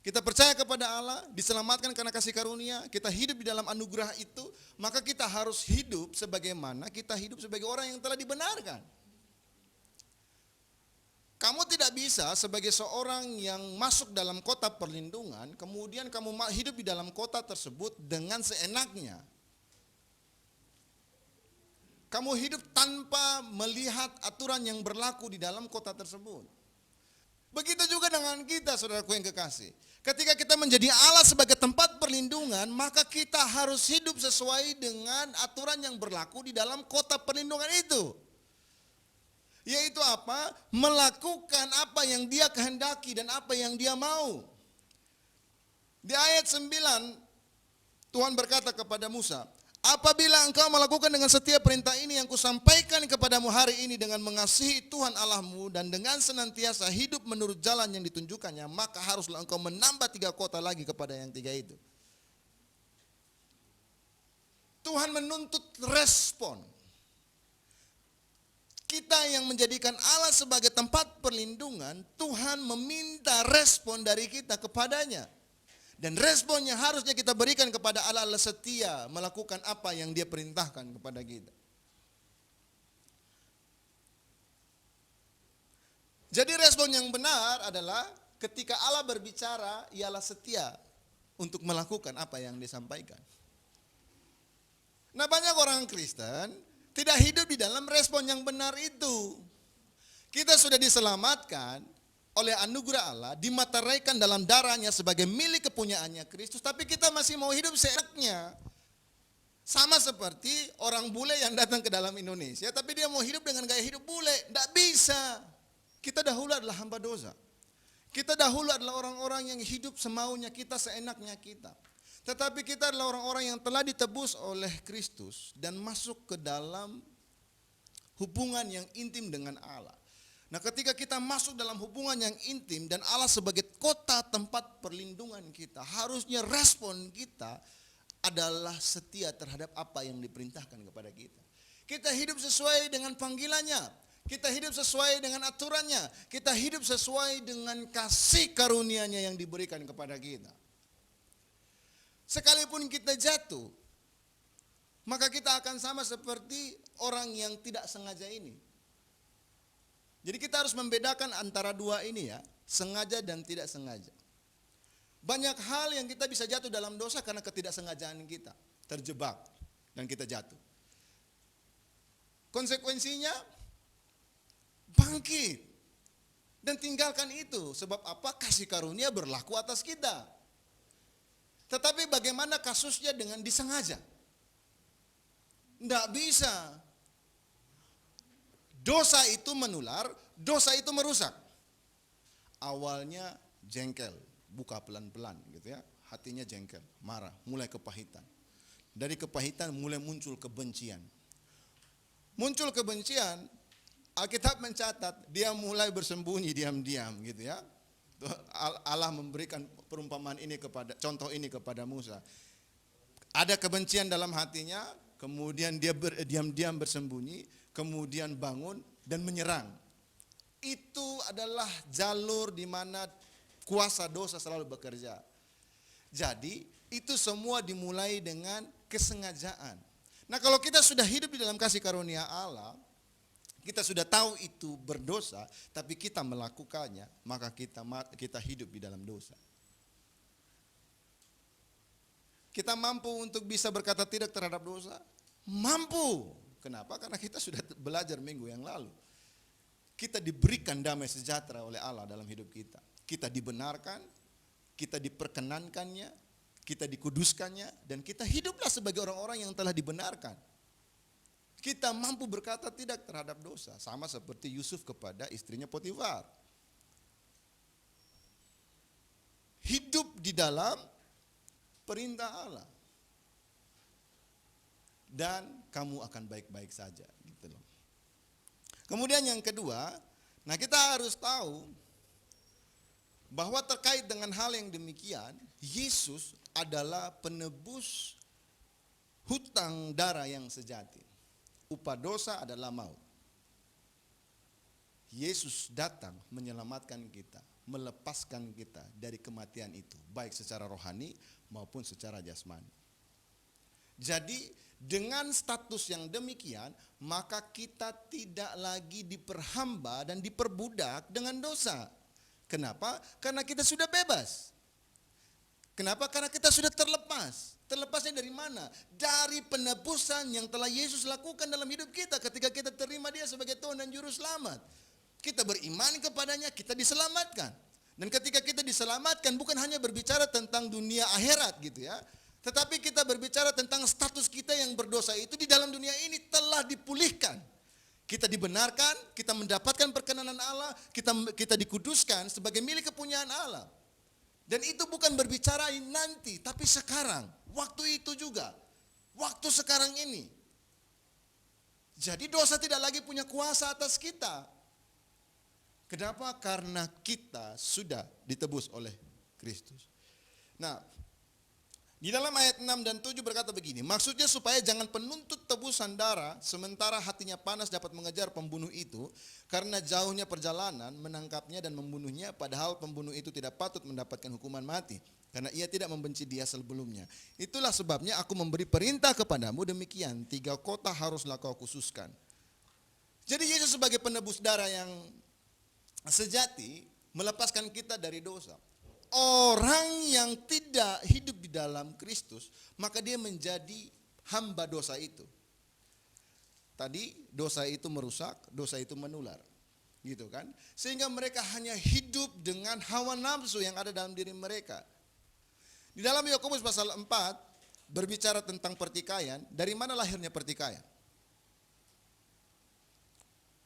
Kita percaya kepada Allah, diselamatkan karena kasih karunia, kita hidup di dalam anugerah itu, maka kita harus hidup sebagaimana kita hidup sebagai orang yang telah dibenarkan. Kamu tidak bisa sebagai seorang yang masuk dalam kota perlindungan, kemudian kamu hidup di dalam kota tersebut dengan seenaknya. Kamu hidup tanpa melihat aturan yang berlaku di dalam kota tersebut. Begitu juga dengan kita, saudaraku yang kekasih. Ketika kita menjadi Allah sebagai tempat perlindungan, maka kita harus hidup sesuai dengan aturan yang berlaku di dalam kota perlindungan itu. Yaitu apa? Melakukan apa yang Dia kehendaki dan apa yang Dia mau. Di ayat 9, Tuhan berkata kepada Musa, apabila engkau melakukan dengan setia perintah ini yang kusampaikan kepadamu hari ini dengan mengasihi Tuhan Allahmu dan dengan senantiasa hidup menurut jalan yang ditunjukkannya, maka haruslah engkau menambah 3 kota lagi kepada yang 3 itu. Tuhan menuntut respon. Kita yang menjadikan Allah sebagai tempat perlindungan, Tuhan meminta respon dari kita kepadanya. Dan responnya harusnya kita berikan kepada Allah adalah setia melakukan apa yang Dia perintahkan kepada kita. Jadi respon yang benar adalah ketika Allah berbicara, Ialah setia untuk melakukan apa yang disampaikan. Nah banyak orang Kristen tidak hidup di dalam respon yang benar itu. Kita sudah diselamatkan oleh anugerah Allah, dimateraikan dalam darahnya sebagai milik kepunyaannya Kristus, tapi kita masih mau hidup seenaknya. Sama seperti orang bule yang datang ke dalam Indonesia, tapi dia mau hidup dengan gaya hidup bule. Tidak bisa. Kita dahulu adalah hamba dosa. Kita dahulu adalah orang-orang yang hidup semaunya kita, seenaknya kita. Tetapi kita adalah orang-orang yang telah ditebus oleh Kristus dan masuk ke dalam hubungan yang intim dengan Allah. Nah ketika kita masuk dalam hubungan yang intim dan Allah sebagai kota tempat perlindungan kita, harusnya respon kita adalah setia terhadap apa yang diperintahkan kepada kita. Kita hidup sesuai dengan panggilannya, kita hidup sesuai dengan aturannya, kita hidup sesuai dengan kasih karunia-Nya yang diberikan kepada kita. Sekalipun kita jatuh, maka kita akan sama seperti orang yang tidak sengaja ini. Jadi kita harus membedakan antara 2 ini ya, sengaja dan tidak sengaja. Banyak hal yang kita bisa jatuh dalam dosa karena ketidaksengajaan kita, terjebak. dan kita jatuh. Konsekuensinya bangkit dan tinggalkan itu. Sebab apa? Kasih karunia berlaku atas kita. Tetapi bagaimana kasusnya dengan disengaja? Tidak bisa. Dosa itu menular, dosa itu merusak. Awalnya jengkel, buka pelan-pelan gitu ya. Hatinya jengkel, marah, mulai kepahitan. Dari kepahitan mulai muncul kebencian. Muncul kebencian, Alkitab mencatat dia mulai bersembunyi diam-diam gitu ya. Allah memberikan perumpamaan ini contoh ini kepada Musa. Ada kebencian dalam hatinya, kemudian dia diam-diam bersembunyi, kemudian bangun dan menyerang. Itu adalah jalur di mana kuasa dosa selalu bekerja. Jadi itu semua dimulai dengan kesengajaan. Nah, kalau kita sudah hidup di dalam kasih karunia Allah, kita sudah tahu itu berdosa, tapi kita melakukannya, maka kita hidup di dalam dosa. Kita mampu untuk bisa berkata tidak terhadap dosa? Mampu. Kenapa? Karena kita sudah belajar minggu yang lalu. Kita diberikan damai sejahtera oleh Allah dalam hidup kita. Kita dibenarkan, kita diperkenankannya, kita dikuduskannya, dan kita hiduplah sebagai orang-orang yang telah dibenarkan. Kita mampu berkata tidak terhadap dosa. Sama seperti Yusuf kepada istrinya Potifar. Hidup di dalam perintah Allah. Dan kamu akan baik-baik saja. Gitu loh. Kemudian yang kedua, nah kita harus tahu bahwa terkait dengan hal yang demikian, Yesus adalah penebus hutang darah yang sejati. Upah dosa adalah maut. Yesus datang menyelamatkan kita, melepaskan kita dari kematian itu, baik secara rohani maupun secara jasmani. Jadi dengan status yang demikian, maka kita tidak lagi diperhamba dan diperbudak dengan dosa. Kenapa? Karena kita sudah bebas. Kenapa? Karena kita sudah terlepas. Terlepasnya dari mana? Dari penebusan yang telah Yesus lakukan dalam hidup kita ketika kita terima Dia sebagai Tuhan dan Juru Selamat. Kita beriman kepadanya, kita diselamatkan. Dan ketika kita diselamatkan bukan hanya berbicara tentang dunia akhirat gitu ya. Tetapi kita berbicara tentang status kita yang berdosa itu di dalam dunia ini telah dipulihkan. Kita dibenarkan, kita mendapatkan perkenanan Allah, kita dikuduskan sebagai milik kepunyaan Allah. Dan itu bukan berbicara nanti, tapi sekarang, waktu itu juga, waktu sekarang ini. Jadi dosa tidak lagi punya kuasa atas kita. Kenapa? Karena kita sudah ditebus oleh Kristus. Nah, di dalam ayat 6 dan 7 berkata begini, maksudnya supaya jangan penuntut tebusan darah sementara hatinya panas dapat mengejar pembunuh itu, karena jauhnya perjalanan menangkapnya dan membunuhnya, padahal pembunuh itu tidak patut mendapatkan hukuman mati, karena ia tidak membenci dia sebelumnya. Itulah sebabnya aku memberi perintah kepadamu demikian, 3 kota haruslah kau khususkan. Jadi Yesus sebagai penebus darah yang sejati melepaskan kita dari dosa. Orang yang tidak hidup di dalam Kristus, maka dia menjadi hamba dosa itu. Tadi dosa itu merusak, dosa itu menular. Gitu kan? Sehingga mereka hanya hidup dengan hawa nafsu yang ada dalam diri mereka. Di dalam Yakobus pasal 4 berbicara tentang pertikaian. Dari mana lahirnya pertikaian?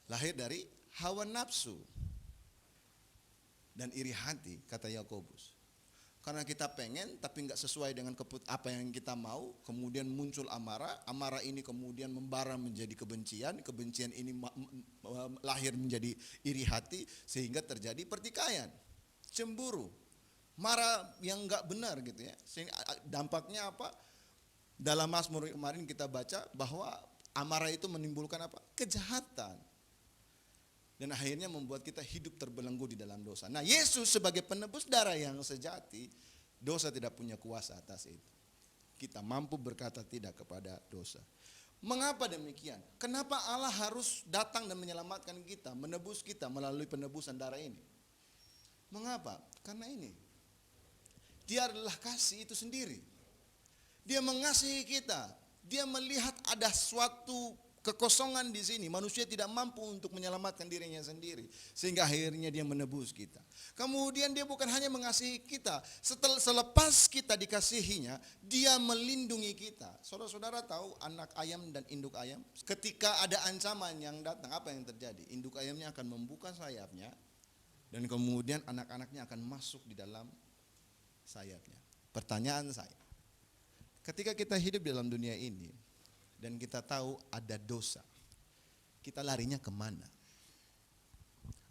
Lahir dari hawa nafsu dan iri hati, kata Yakobus. Karena kita pengen tapi nggak sesuai dengan apa yang kita mau, kemudian muncul amarah. Amarah ini kemudian membara menjadi kebencian. Kebencian ini lahir menjadi iri hati, sehingga terjadi pertikaian, cemburu, marah yang nggak benar gitu ya. Sehingga dampaknya apa? Dalam Mazmur kemarin kita baca bahwa amarah itu menimbulkan apa? Kejahatan. Dan akhirnya membuat kita hidup terbelenggu di dalam dosa. Nah, Yesus sebagai penebus darah yang sejati, dosa tidak punya kuasa atas itu. Kita mampu berkata tidak kepada dosa. Mengapa demikian? Kenapa Allah harus datang dan menyelamatkan kita, menebus kita melalui penebusan darah ini? Mengapa? Karena ini. Dia adalah kasih itu sendiri. Dia mengasihi kita. Dia melihat ada suatu kekosongan di sini. Manusia tidak mampu untuk menyelamatkan dirinya sendiri. Sehingga akhirnya dia menebus kita. Kemudian dia bukan hanya mengasihi kita. Selepas kita dikasihinya, dia melindungi kita. Saudara-saudara tahu anak ayam dan induk ayam? Ketika ada ancaman yang datang, apa yang terjadi? Induk ayamnya akan membuka sayapnya. Dan kemudian anak-anaknya akan masuk di dalam sayapnya. Pertanyaan saya, ketika kita hidup dalam dunia ini, dan kita tahu ada dosa, kita larinya kemana?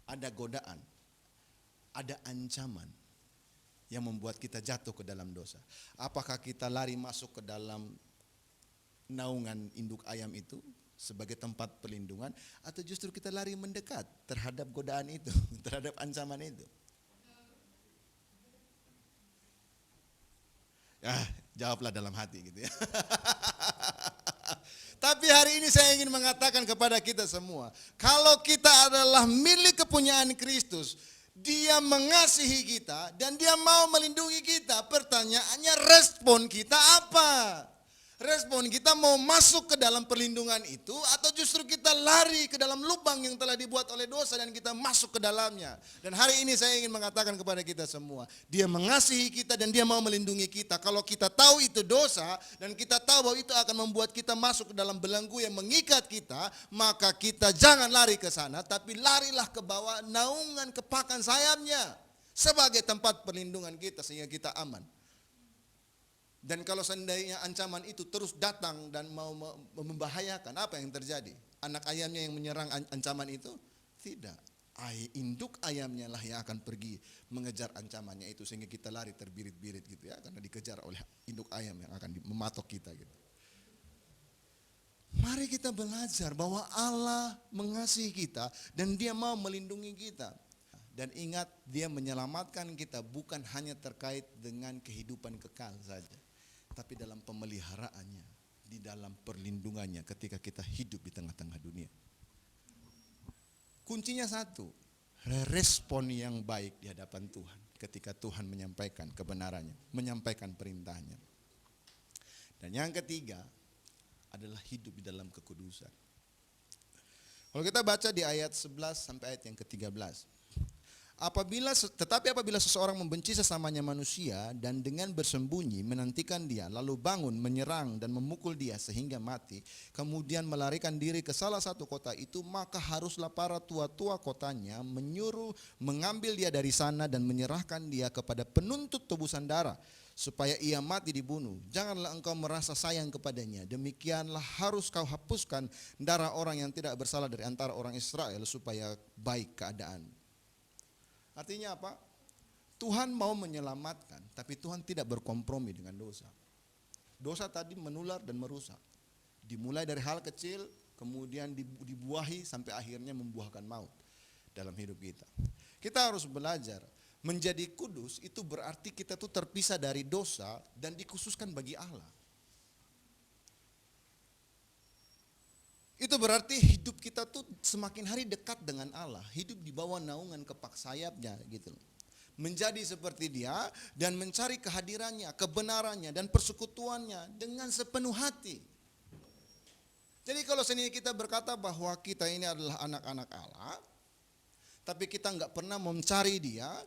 Ada godaan, ada ancaman yang membuat kita jatuh ke dalam dosa. Apakah kita lari masuk ke dalam naungan induk ayam itu sebagai tempat perlindungan, atau justru kita lari mendekat terhadap godaan itu, terhadap ancaman itu? Ya, jawablah dalam hati gitu ya. Tapi hari ini saya ingin mengatakan kepada kita semua, kalau kita adalah milik kepunyaan Kristus, Dia mengasihi kita dan Dia mau melindungi kita. Pertanyaannya, respon kita apa? Respon kita mau masuk ke dalam perlindungan itu, atau justru kita lari ke dalam lubang yang telah dibuat oleh dosa dan kita masuk ke dalamnya. Dan hari ini saya ingin mengatakan kepada kita semua, Dia mengasihi kita dan Dia mau melindungi kita. Kalau kita tahu itu dosa dan kita tahu bahwa itu akan membuat kita masuk ke dalam belenggu yang mengikat kita, maka kita jangan lari ke sana, tapi larilah ke bawah naungan kepakan sayapnya sebagai tempat perlindungan kita sehingga kita aman. Dan kalau seandainya ancaman itu terus datang dan mau membahayakan, apa yang terjadi? Anak ayamnya yang menyerang ancaman itu? Tidak. Induk ayamnya lah yang akan pergi mengejar ancamannya itu, sehingga kita lari terbirit-birit gitu ya, karena dikejar oleh induk ayam yang akan mematok kita gitu. Mari kita belajar bahwa Allah mengasihi kita dan Dia mau melindungi kita. Dan ingat, Dia menyelamatkan kita bukan hanya terkait dengan kehidupan kekal saja, tapi dalam pemeliharaannya, di dalam perlindungannya ketika kita hidup di tengah-tengah dunia. Kuncinya satu, respon yang baik di hadapan Tuhan ketika Tuhan menyampaikan kebenarannya, menyampaikan perintahnya. Dan yang ketiga adalah hidup di dalam kekudusan. Kalau kita baca di ayat 11 sampai ayat yang ke-13. Tetapi apabila seseorang membenci sesamanya manusia dan dengan bersembunyi menantikan dia, lalu bangun, menyerang dan memukul dia sehingga mati, kemudian melarikan diri ke salah satu kota itu, maka haruslah para tua-tua kotanya menyuruh mengambil dia dari sana dan menyerahkan dia kepada penuntut tebusan darah, supaya ia mati dibunuh. Janganlah engkau merasa sayang kepadanya. Demikianlah harus kau hapuskan darah orang yang tidak bersalah dari antara orang Israel, supaya baik keadaan. Artinya apa? Tuhan mau menyelamatkan, tapi Tuhan tidak berkompromi dengan dosa. Dosa tadi menular dan merusak. Dimulai dari hal kecil, kemudian dibuahi sampai akhirnya membuahkan maut dalam hidup kita. Kita harus belajar, menjadi kudus itu berarti kita tuh terpisah dari dosa dan dikhususkan bagi Allah. Itu berarti hidup kita tuh semakin hari dekat dengan Allah, hidup di bawah naungan kepak sayapnya gitu. Menjadi seperti Dia dan mencari kehadirannya, kebenarannya dan persekutuannya dengan sepenuh hati. Jadi kalau seandainya kita berkata bahwa kita ini adalah anak-anak Allah, tapi kita nggak pernah mencari Dia,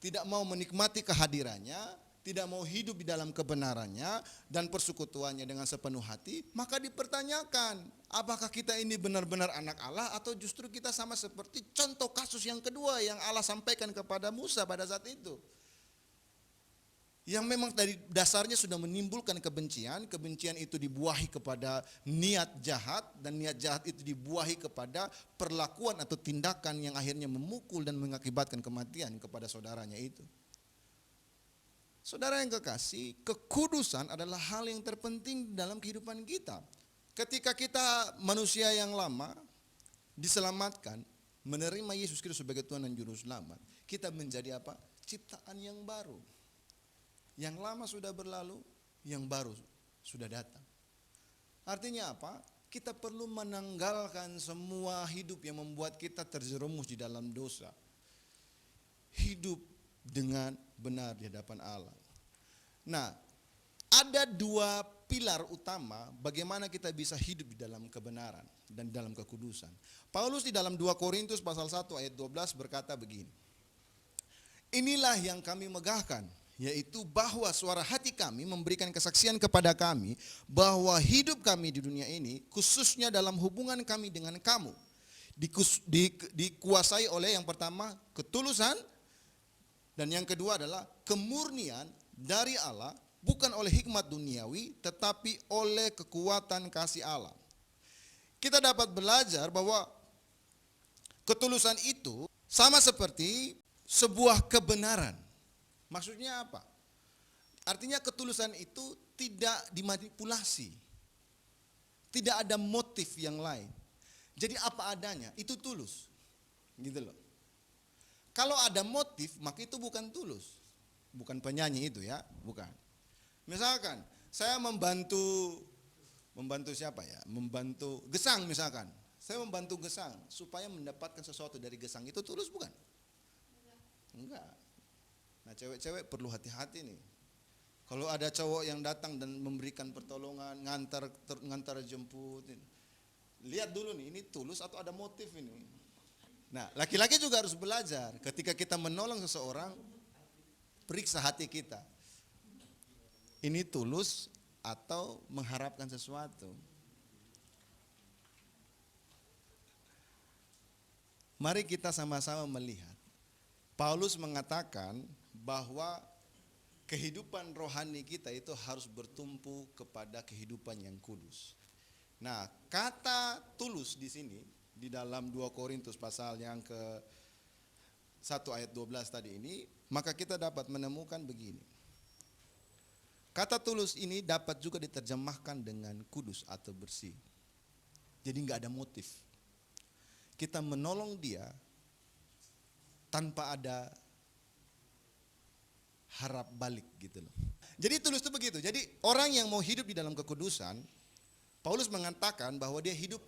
tidak mau menikmati kehadirannya, tidak mau hidup di dalam kebenarannya dan persekutuannya dengan sepenuh hati, maka dipertanyakan, apakah kita ini benar-benar anak Allah atau justru kita sama seperti contoh kasus yang kedua yang Allah sampaikan kepada Musa pada saat itu. Yang memang dari dasarnya sudah menimbulkan kebencian, kebencian itu dibuahi kepada niat jahat, dan niat jahat itu dibuahi kepada perlakuan atau tindakan yang akhirnya memukul dan mengakibatkan kematian kepada saudaranya itu. Saudara yang kekasih, kekudusan adalah hal yang terpenting dalam kehidupan kita. Ketika kita manusia yang lama diselamatkan, menerima Yesus Kristus sebagai Tuhan dan Juru Selamat, kita menjadi apa? Ciptaan yang baru. Yang lama sudah berlalu, yang baru sudah datang. Artinya apa? Kita perlu menanggalkan semua hidup yang membuat kita terjerumus di dalam dosa. Hidup dengan benar di hadapan Allah. Nah, ada dua pilar utama bagaimana kita bisa hidup di dalam kebenaran dan dalam kekudusan. Paulus di dalam 2 Korintus pasal 1 ayat 12 berkata begini. Inilah yang kami megahkan, yaitu bahwa suara hati kami memberikan kesaksian kepada kami bahwa hidup kami di dunia ini, khususnya dalam hubungan kami dengan kamu, dikuasai oleh yang pertama ketulusan, dan yang kedua adalah kemurnian dari Allah, bukan oleh hikmat duniawi, tetapi oleh kekuatan kasih Allah. Kita dapat belajar bahwa ketulusan itu sama seperti sebuah kebenaran. Maksudnya apa? Artinya ketulusan itu tidak dimanipulasi. Tidak ada motif yang lain. Jadi apa adanya, itu tulus. Gitu loh. Kalau ada motif, maka itu bukan tulus. Bukan penyanyi itu ya, bukan. Misalkan saya membantu siapa ya? Membantu Gesang misalkan. Saya membantu Gesang supaya mendapatkan sesuatu dari Gesang, itu tulus bukan? Enggak. Nah, cewek-cewek perlu hati-hati nih. Kalau ada cowok yang datang dan memberikan pertolongan, ngantar jemput, lihat dulu nih, ini tulus atau ada motif ini. Nah, laki-laki juga harus belajar. Ketika kita menolong seseorang, periksa hati kita. Ini tulus atau mengharapkan sesuatu. Mari kita sama-sama melihat. Paulus mengatakan bahwa kehidupan rohani kita itu harus bertumpu kepada kehidupan yang kudus. Nah, kata tulus di sini di dalam 2 Korintus pasal yang ke 1 ayat 12 tadi ini, maka kita dapat menemukan begini. Kata tulus ini dapat juga diterjemahkan dengan kudus atau bersih. Jadi enggak ada motif. Kita menolong dia tanpa ada harap balik gitu loh. Jadi tulus itu begitu. Jadi orang yang mau hidup di dalam kekudusan, Paulus mengatakan bahwa dia hidup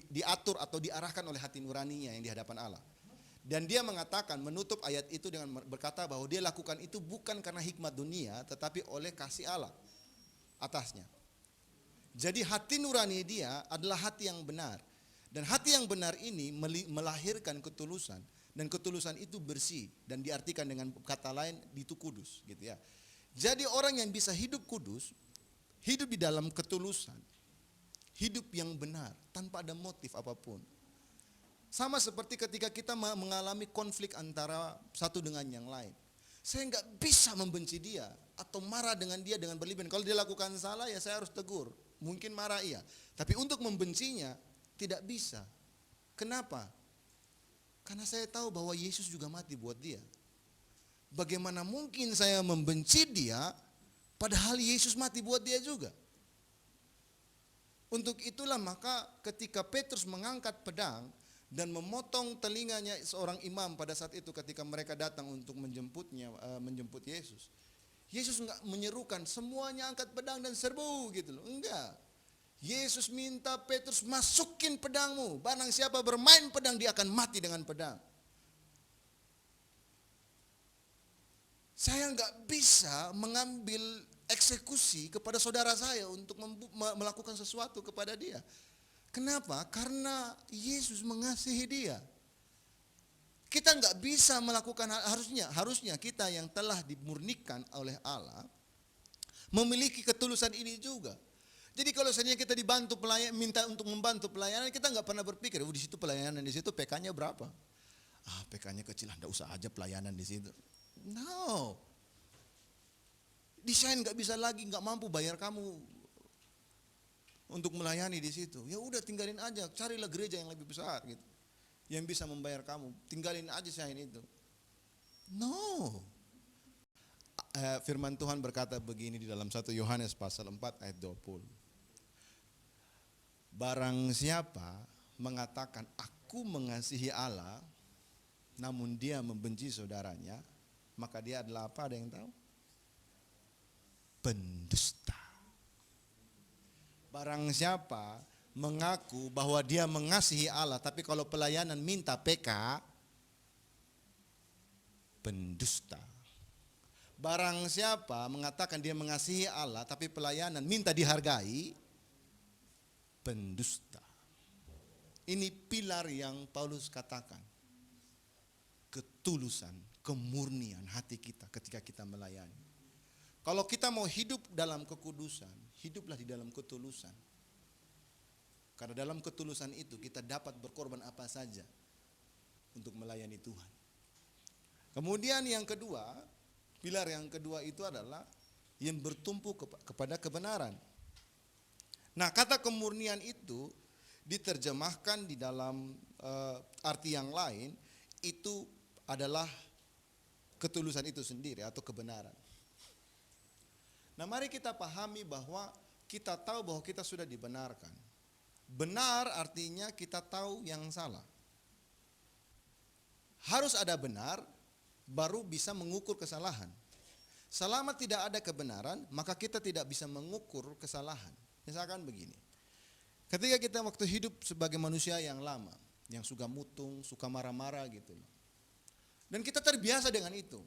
diatur atau diarahkan oleh hati nuraninya yang di hadapan Allah. Dan dia mengatakan, menutup ayat itu dengan berkata bahwa dia lakukan itu bukan karena hikmat dunia, tetapi oleh kasih Allah atasnya. Jadi hati nurani dia adalah hati yang benar. Dan hati yang benar ini melahirkan ketulusan. Dan ketulusan itu bersih. Dan diartikan dengan kata lain, itu kudus gitu ya. Jadi orang yang bisa hidup kudus, hidup di dalam ketulusan, hidup yang benar, tanpa ada motif apapun. Sama seperti ketika kita mengalami konflik antara satu dengan yang lain. Saya nggak bisa membenci dia atau marah dengan dia dengan berlebihan. Kalau dia lakukan salah ya saya harus tegur. Mungkin marah iya. Tapi untuk membencinya tidak bisa. Kenapa? Karena saya tahu bahwa Yesus juga mati buat dia. Bagaimana mungkin saya membenci dia padahal Yesus mati buat dia juga? Untuk itulah maka ketika Petrus mengangkat pedang dan memotong telinganya seorang imam pada saat itu ketika mereka datang untuk menjemput Yesus. Yesus enggak menyerukan semuanya angkat pedang dan serbu gitu loh. Enggak. Yesus minta Petrus, masukin pedangmu. Barang siapa bermain pedang dia akan mati dengan pedang. Saya enggak bisa mengambil eksekusi kepada saudara saya untuk melakukan sesuatu kepada dia. Kenapa? Karena Yesus mengasihi dia. Kita enggak bisa melakukan, harusnya kita yang telah dimurnikan oleh Allah memiliki ketulusan ini juga. Jadi kalau seandainya kita dibantu minta untuk membantu pelayanan, kita nggak pernah berpikir, di situ pelayanan di situ PK-nya berapa? PK-nya kecil, enggak usah aja pelayanan di situ. No. Desain nggak bisa lagi, nggak mampu bayar kamu untuk melayani di situ. Ya udah tinggalin aja, carilah gereja yang lebih besar gitu, yang bisa membayar kamu. Tinggalin aja saya itu. No. Firman Tuhan berkata begini di dalam 1 Yohanes pasal 4 ayat 20. Barang siapa mengatakan aku mengasihi Allah namun dia membenci saudaranya, maka dia adalah apa? Ada yang tahu? Pendusta. Barang siapa mengaku bahwa dia mengasihi Allah tapi kalau pelayanan minta PK, pendusta. Barang siapa mengatakan dia mengasihi Allah tapi pelayanan minta dihargai, pendusta. Ini pilar yang Paulus katakan. Ketulusan, kemurnian hati kita ketika kita melayani. Kalau kita mau hidup dalam kekudusan, hiduplah di dalam ketulusan. Karena dalam ketulusan itu kita dapat berkorban apa saja untuk melayani Tuhan. Kemudian yang kedua, pilar yang kedua itu adalah yang bertumpu kepada kebenaran. Nah, kata kemurnian itu diterjemahkan di dalam arti yang lain, itu adalah ketulusan itu sendiri atau kebenaran. Nah, mari kita pahami bahwa kita tahu bahwa kita sudah dibenarkan. Benar artinya kita tahu yang salah. Harus ada benar, baru bisa mengukur kesalahan. Selama tidak ada kebenaran, maka kita tidak bisa mengukur kesalahan. Misalkan begini, ketika kita waktu hidup sebagai manusia yang lama, yang suka mutung, suka marah-marah gitu, dan kita terbiasa dengan itu,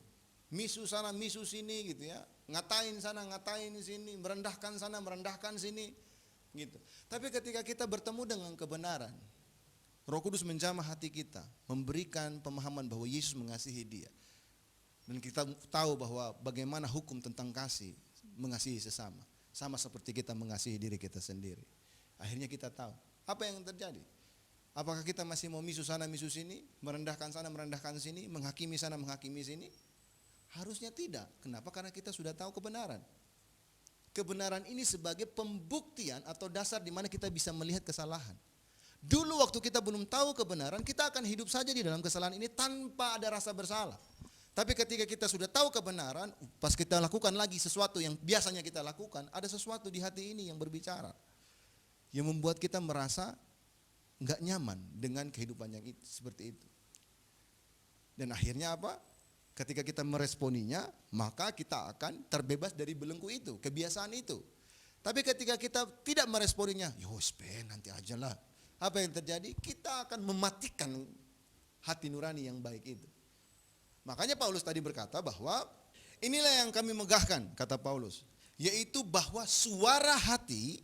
misu sana, misu sini gitu ya, ngatain sana, ngatain sini, merendahkan sana, merendahkan sini, gitu. Tapi ketika kita bertemu dengan kebenaran, Roh Kudus menjamah hati kita, memberikan pemahaman bahwa Yesus mengasihi dia. Dan kita tahu bahwa bagaimana hukum tentang kasih, mengasihi sesama. Sama seperti kita mengasihi diri kita sendiri. Akhirnya kita tahu apa yang terjadi. Apakah kita masih mau misu sana, misu sini, merendahkan sana, merendahkan sini, menghakimi sana, menghakimi sini? Harusnya tidak. Kenapa? Karena kita sudah tahu kebenaran. Kebenaran ini sebagai pembuktian atau dasar di mana kita bisa melihat kesalahan. Dulu waktu kita belum tahu kebenaran, kita akan hidup saja di dalam kesalahan ini tanpa ada rasa bersalah. Tapi ketika kita sudah tahu kebenaran, pas kita lakukan lagi sesuatu yang biasanya kita lakukan, ada sesuatu di hati ini yang berbicara, yang membuat kita merasa nggak nyaman dengan kehidupan yang seperti itu. Dan akhirnya apa? Ketika kita meresponinya, maka kita akan terbebas dari belenggu itu, kebiasaan itu. Tapi ketika kita tidak meresponinya, nanti aja lah. Apa yang terjadi? Kita akan mematikan hati nurani yang baik itu. Makanya Paulus tadi berkata bahwa inilah yang kami megahkan, kata Paulus, yaitu bahwa suara hati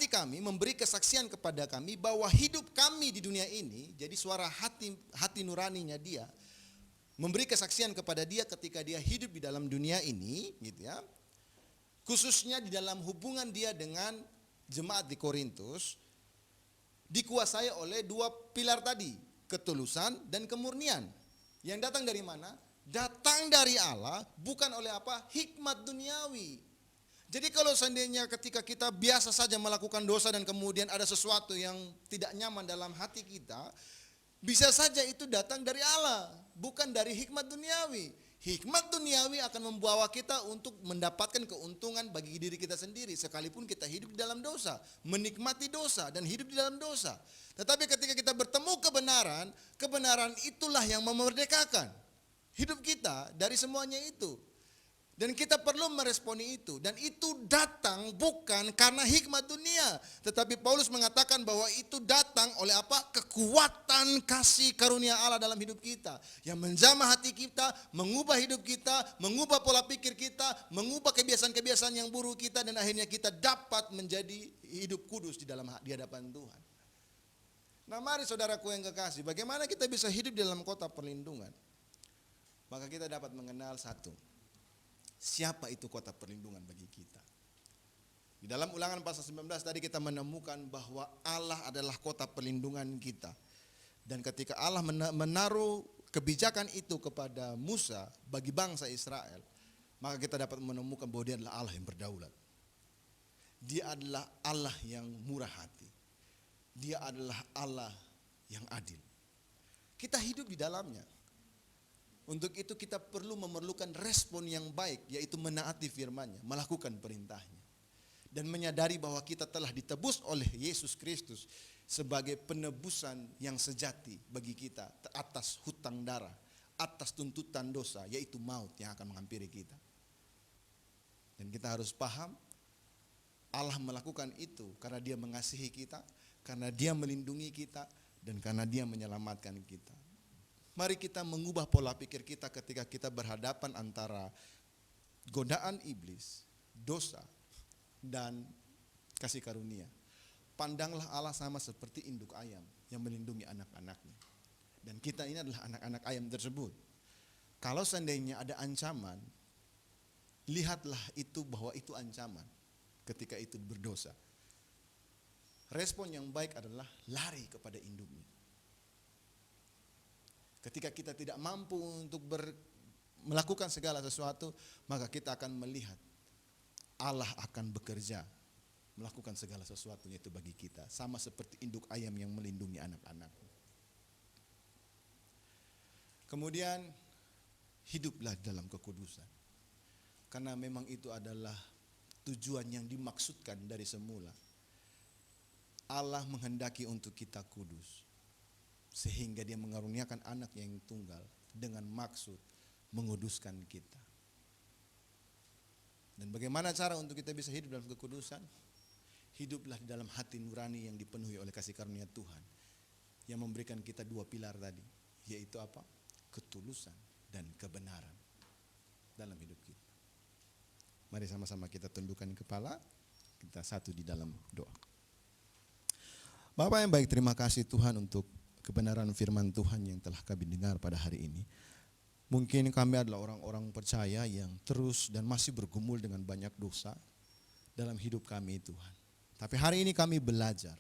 kami memberi kesaksian kepada kami bahwa hidup kami di dunia ini, jadi suara hati nuraninya dia memberi kesaksian kepada dia ketika dia hidup di dalam dunia ini, gitu ya. Khususnya di dalam hubungan dia dengan jemaat di Korintus, dikuasai oleh dua pilar tadi, ketulusan dan kemurnian. Yang datang dari mana? Datang dari Allah, bukan oleh apa? Hikmat duniawi. Jadi kalau seandainya ketika kita biasa saja melakukan dosa dan kemudian ada sesuatu yang tidak nyaman dalam hati kita, bisa saja itu datang dari Allah, bukan dari hikmat duniawi. Hikmat duniawi akan membawa kita untuk mendapatkan keuntungan bagi diri kita sendiri, sekalipun kita hidup di dalam dosa, menikmati dosa dan hidup di dalam dosa. Tetapi ketika kita bertemu kebenaran, kebenaran itulah yang memerdekakan hidup kita dari semuanya itu. Dan kita perlu meresponi itu. Dan itu datang bukan karena hikmat dunia. Tetapi Paulus mengatakan bahwa itu datang oleh apa? Kekuatan kasih karunia Allah dalam hidup kita. Yang menjamah hati kita, mengubah hidup kita, mengubah pola pikir kita, mengubah kebiasaan-kebiasaan yang buruk kita. Dan akhirnya kita dapat menjadi hidup kudus di hadapan Tuhan. Nah mari saudaraku yang kekasih, bagaimana kita bisa hidup di dalam kota perlindungan? Maka kita dapat mengenal satu. Siapa itu kota perlindungan bagi kita? Di dalam Ulangan pasal 19 tadi kita menemukan bahwa Allah adalah kota perlindungan kita. Dan ketika Allah menaruh kebijakan itu kepada Musa bagi bangsa Israel, maka kita dapat menemukan bahwa dia adalah Allah yang berdaulat. Dia adalah Allah yang murah hati. Dia adalah Allah yang adil. Kita hidup di dalamnya. Untuk itu kita memerlukan respon yang baik, yaitu menaati firman-Nya, melakukan perintahnya. Dan menyadari bahwa kita telah ditebus oleh Yesus Kristus sebagai penebusan yang sejati bagi kita atas hutang darah, atas tuntutan dosa, yaitu maut yang akan menghampiri kita. Dan kita harus paham, Allah melakukan itu karena Dia mengasihi kita, karena Dia melindungi kita, dan karena Dia menyelamatkan kita. Mari kita mengubah pola pikir kita ketika kita berhadapan antara godaan iblis, dosa, dan kasih karunia. Pandanglah Allah sama seperti induk ayam yang melindungi anak-anaknya. Dan kita ini adalah anak-anak ayam tersebut. Kalau seandainya ada ancaman, lihatlah itu bahwa itu ancaman ketika itu berdosa. Respon yang baik adalah lari kepada induknya. Ketika kita tidak mampu untuk melakukan segala sesuatu, maka kita akan melihat Allah akan bekerja melakukan segala sesuatunya itu bagi kita. Sama seperti induk ayam yang melindungi anak-anaknya. Kemudian hiduplah dalam kekudusan. Karena memang itu adalah tujuan yang dimaksudkan dari semula. Allah menghendaki untuk kita kudus. Sehingga dia mengaruniakan anak yang tunggal dengan maksud menguduskan kita. Dan bagaimana cara untuk kita bisa hidup dalam kekudusan? Hiduplah di dalam hati nurani yang dipenuhi oleh kasih karunia Tuhan. Yang memberikan kita dua pilar tadi. Yaitu apa? Ketulusan dan kebenaran dalam hidup kita. Mari sama-sama kita tundukkan kepala. Kita satu di dalam doa. Bapak yang baik, terima kasih Tuhan untuk kebenaran firman Tuhan yang telah kami dengar pada hari ini. Mungkin kami adalah orang-orang percaya yang terus dan masih bergumul dengan banyak dosa dalam hidup kami Tuhan. Tapi hari ini kami belajar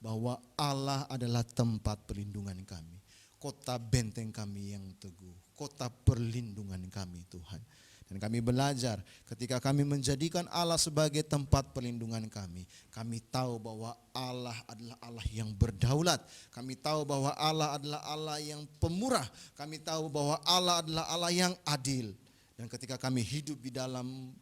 bahwa Allah adalah tempat perlindungan kami. Kota benteng kami yang teguh, kota perlindungan kami Tuhan. Dan kami belajar ketika kami menjadikan Allah sebagai tempat perlindungan kami tahu bahwa Allah adalah Allah yang berdaulat. Kami tahu bahwa Allah adalah Allah yang pemurah. Kami tahu bahwa Allah adalah Allah yang adil. Dan ketika kami hidup di dalam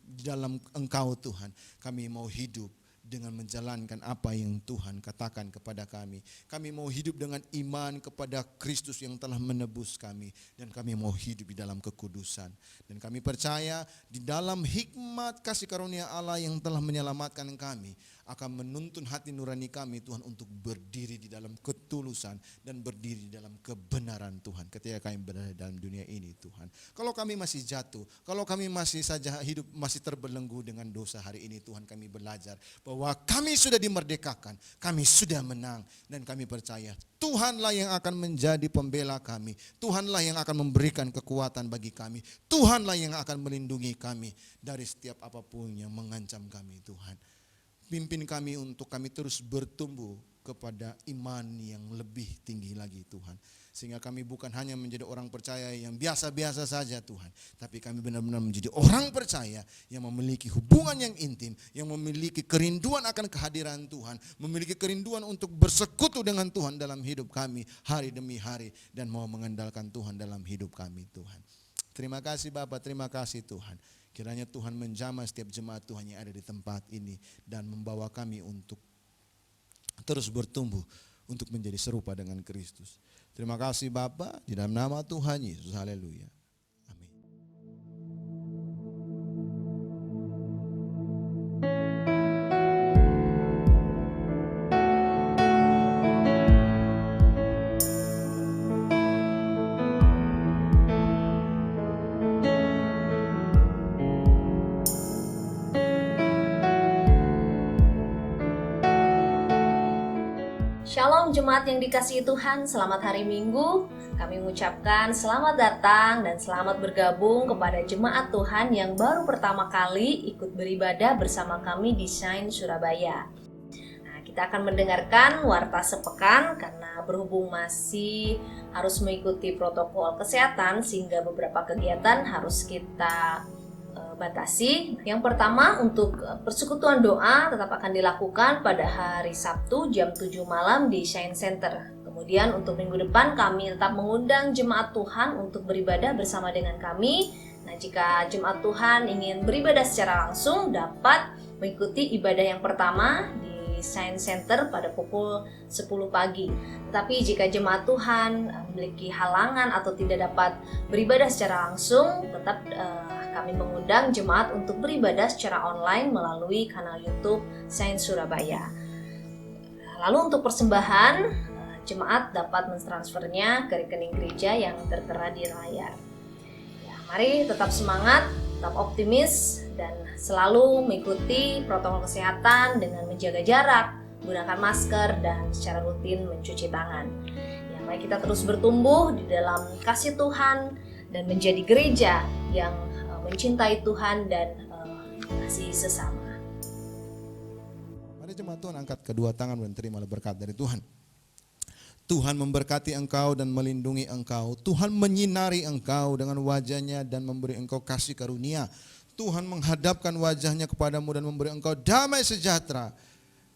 Engkau Tuhan, kami mau hidup dengan menjalankan apa yang Tuhan katakan kepada kami. Kami mau hidup dengan iman kepada Kristus yang telah menebus kami. Dan kami mau hidup di dalam kekudusan. Dan kami percaya di dalam hikmat kasih karunia Allah yang telah menyelamatkan kami, akan menuntun hati nurani kami Tuhan untuk berdiri di dalam ketulusan dan berdiri di dalam kebenaran Tuhan ketika kami berada dalam dunia ini Tuhan. Kalau kami masih jatuh, kalau kami masih saja hidup masih terbelenggu dengan dosa hari ini Tuhan, kami belajar bahwa kami sudah dimerdekakan, kami sudah menang, dan kami percaya Tuhanlah yang akan menjadi pembela kami, Tuhanlah yang akan memberikan kekuatan bagi kami, Tuhanlah yang akan melindungi kami dari setiap apapun yang mengancam kami Tuhan. Pimpin kami untuk kami terus bertumbuh kepada iman yang lebih tinggi lagi Tuhan. Sehingga kami bukan hanya menjadi orang percaya yang biasa-biasa saja Tuhan. Tapi kami benar-benar menjadi orang percaya yang memiliki hubungan yang intim. Yang memiliki kerinduan akan kehadiran Tuhan. Memiliki kerinduan untuk bersekutu dengan Tuhan dalam hidup kami hari demi hari. Dan mau mengandalkan Tuhan dalam hidup kami Tuhan. Terima kasih Bapak, terima kasih Tuhan. Kiranya Tuhan menjamah setiap jemaat Tuhan yang ada di tempat ini dan membawa kami untuk terus bertumbuh untuk menjadi serupa dengan Kristus. Terima kasih Bapa, di dalam nama Tuhan Yesus. Haleluya. Amin. Shalom jemaat yang dikasihi Tuhan, selamat hari Minggu. Kami mengucapkan selamat datang dan selamat bergabung kepada jemaat Tuhan yang baru pertama kali ikut beribadah bersama kami di Shine Surabaya. Nah, kita akan mendengarkan warta sepekan karena berhubung masih harus mengikuti protokol kesehatan sehingga beberapa kegiatan harus kita batasi. Yang pertama, untuk persekutuan doa tetap akan dilakukan pada hari Sabtu jam 7 malam di Shine Center. Kemudian untuk minggu depan kami tetap mengundang jemaat Tuhan untuk beribadah bersama dengan kami. Nah, jika jemaat Tuhan ingin beribadah secara langsung dapat mengikuti ibadah yang pertama di Shine Center pada pukul 10 pagi. Tetapi jika jemaat Tuhan memiliki halangan atau tidak dapat beribadah secara langsung, tetap kami mengundang jemaat untuk beribadah secara online melalui kanal YouTube Shine Surabaya. Lalu untuk persembahan, jemaat dapat mentransfernya ke rekening gereja yang tertera di layar. Ya, mari tetap semangat, tetap optimis, dan selalu mengikuti protokol kesehatan dengan menjaga jarak, gunakan masker, dan secara rutin mencuci tangan. Ya, mari kita terus bertumbuh di dalam kasih Tuhan dan menjadi gereja yang mencintai Tuhan dan mengasihi sesama. Mari jemaat Tuhan angkat kedua tangan dan terimalah berkat dari Tuhan. Tuhan memberkati engkau dan melindungi engkau. Tuhan menyinari engkau dengan wajahnya dan memberi engkau kasih karunia. Tuhan menghadapkan wajahnya kepadamu dan memberi engkau damai sejahtera.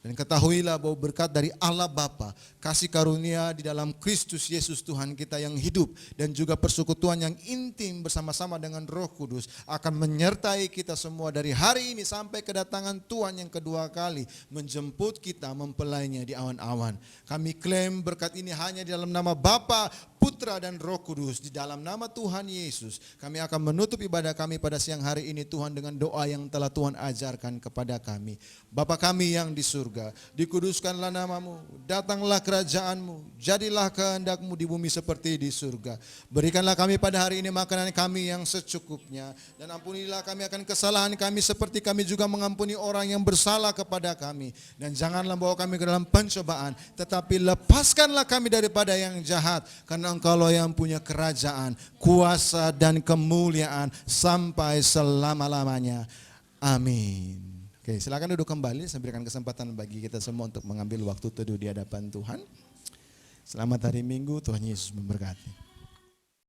Dan ketahuilah bahwa berkat dari Allah Bapa, kasih karunia di dalam Kristus Yesus Tuhan kita yang hidup, dan juga persekutuan yang intim bersama-sama dengan Roh Kudus akan menyertai kita semua dari hari ini sampai kedatangan Tuhan yang kedua kali menjemput kita mempelainya di awan-awan. Kami klaim berkat ini hanya di dalam nama Bapa, Putra dan Roh Kudus, di dalam nama Tuhan Yesus. Kami akan menutup ibadah kami pada siang hari ini Tuhan dengan doa yang telah Tuhan ajarkan kepada kami. Bapa kami yang di surga, dikuduskanlah namamu, datanglah kerajaanmu, jadilah kehendakmu di bumi seperti di surga. Berikanlah kami pada hari ini makanan kami yang secukupnya, dan ampunilah kami akan kesalahan kami seperti kami juga mengampuni orang yang bersalah kepada kami. Dan janganlah bawa kami ke dalam pencobaan, tetapi lepaskanlah kami daripada yang jahat, karena Engkaulah yang punya kerajaan, kuasa dan kemuliaan sampai selama-lamanya. Amin. Oke, silakan duduk kembali. Saya berikan kesempatan bagi kita semua untuk mengambil waktu teduh di hadapan Tuhan. Selamat hari Minggu, Tuhan Yesus memberkati.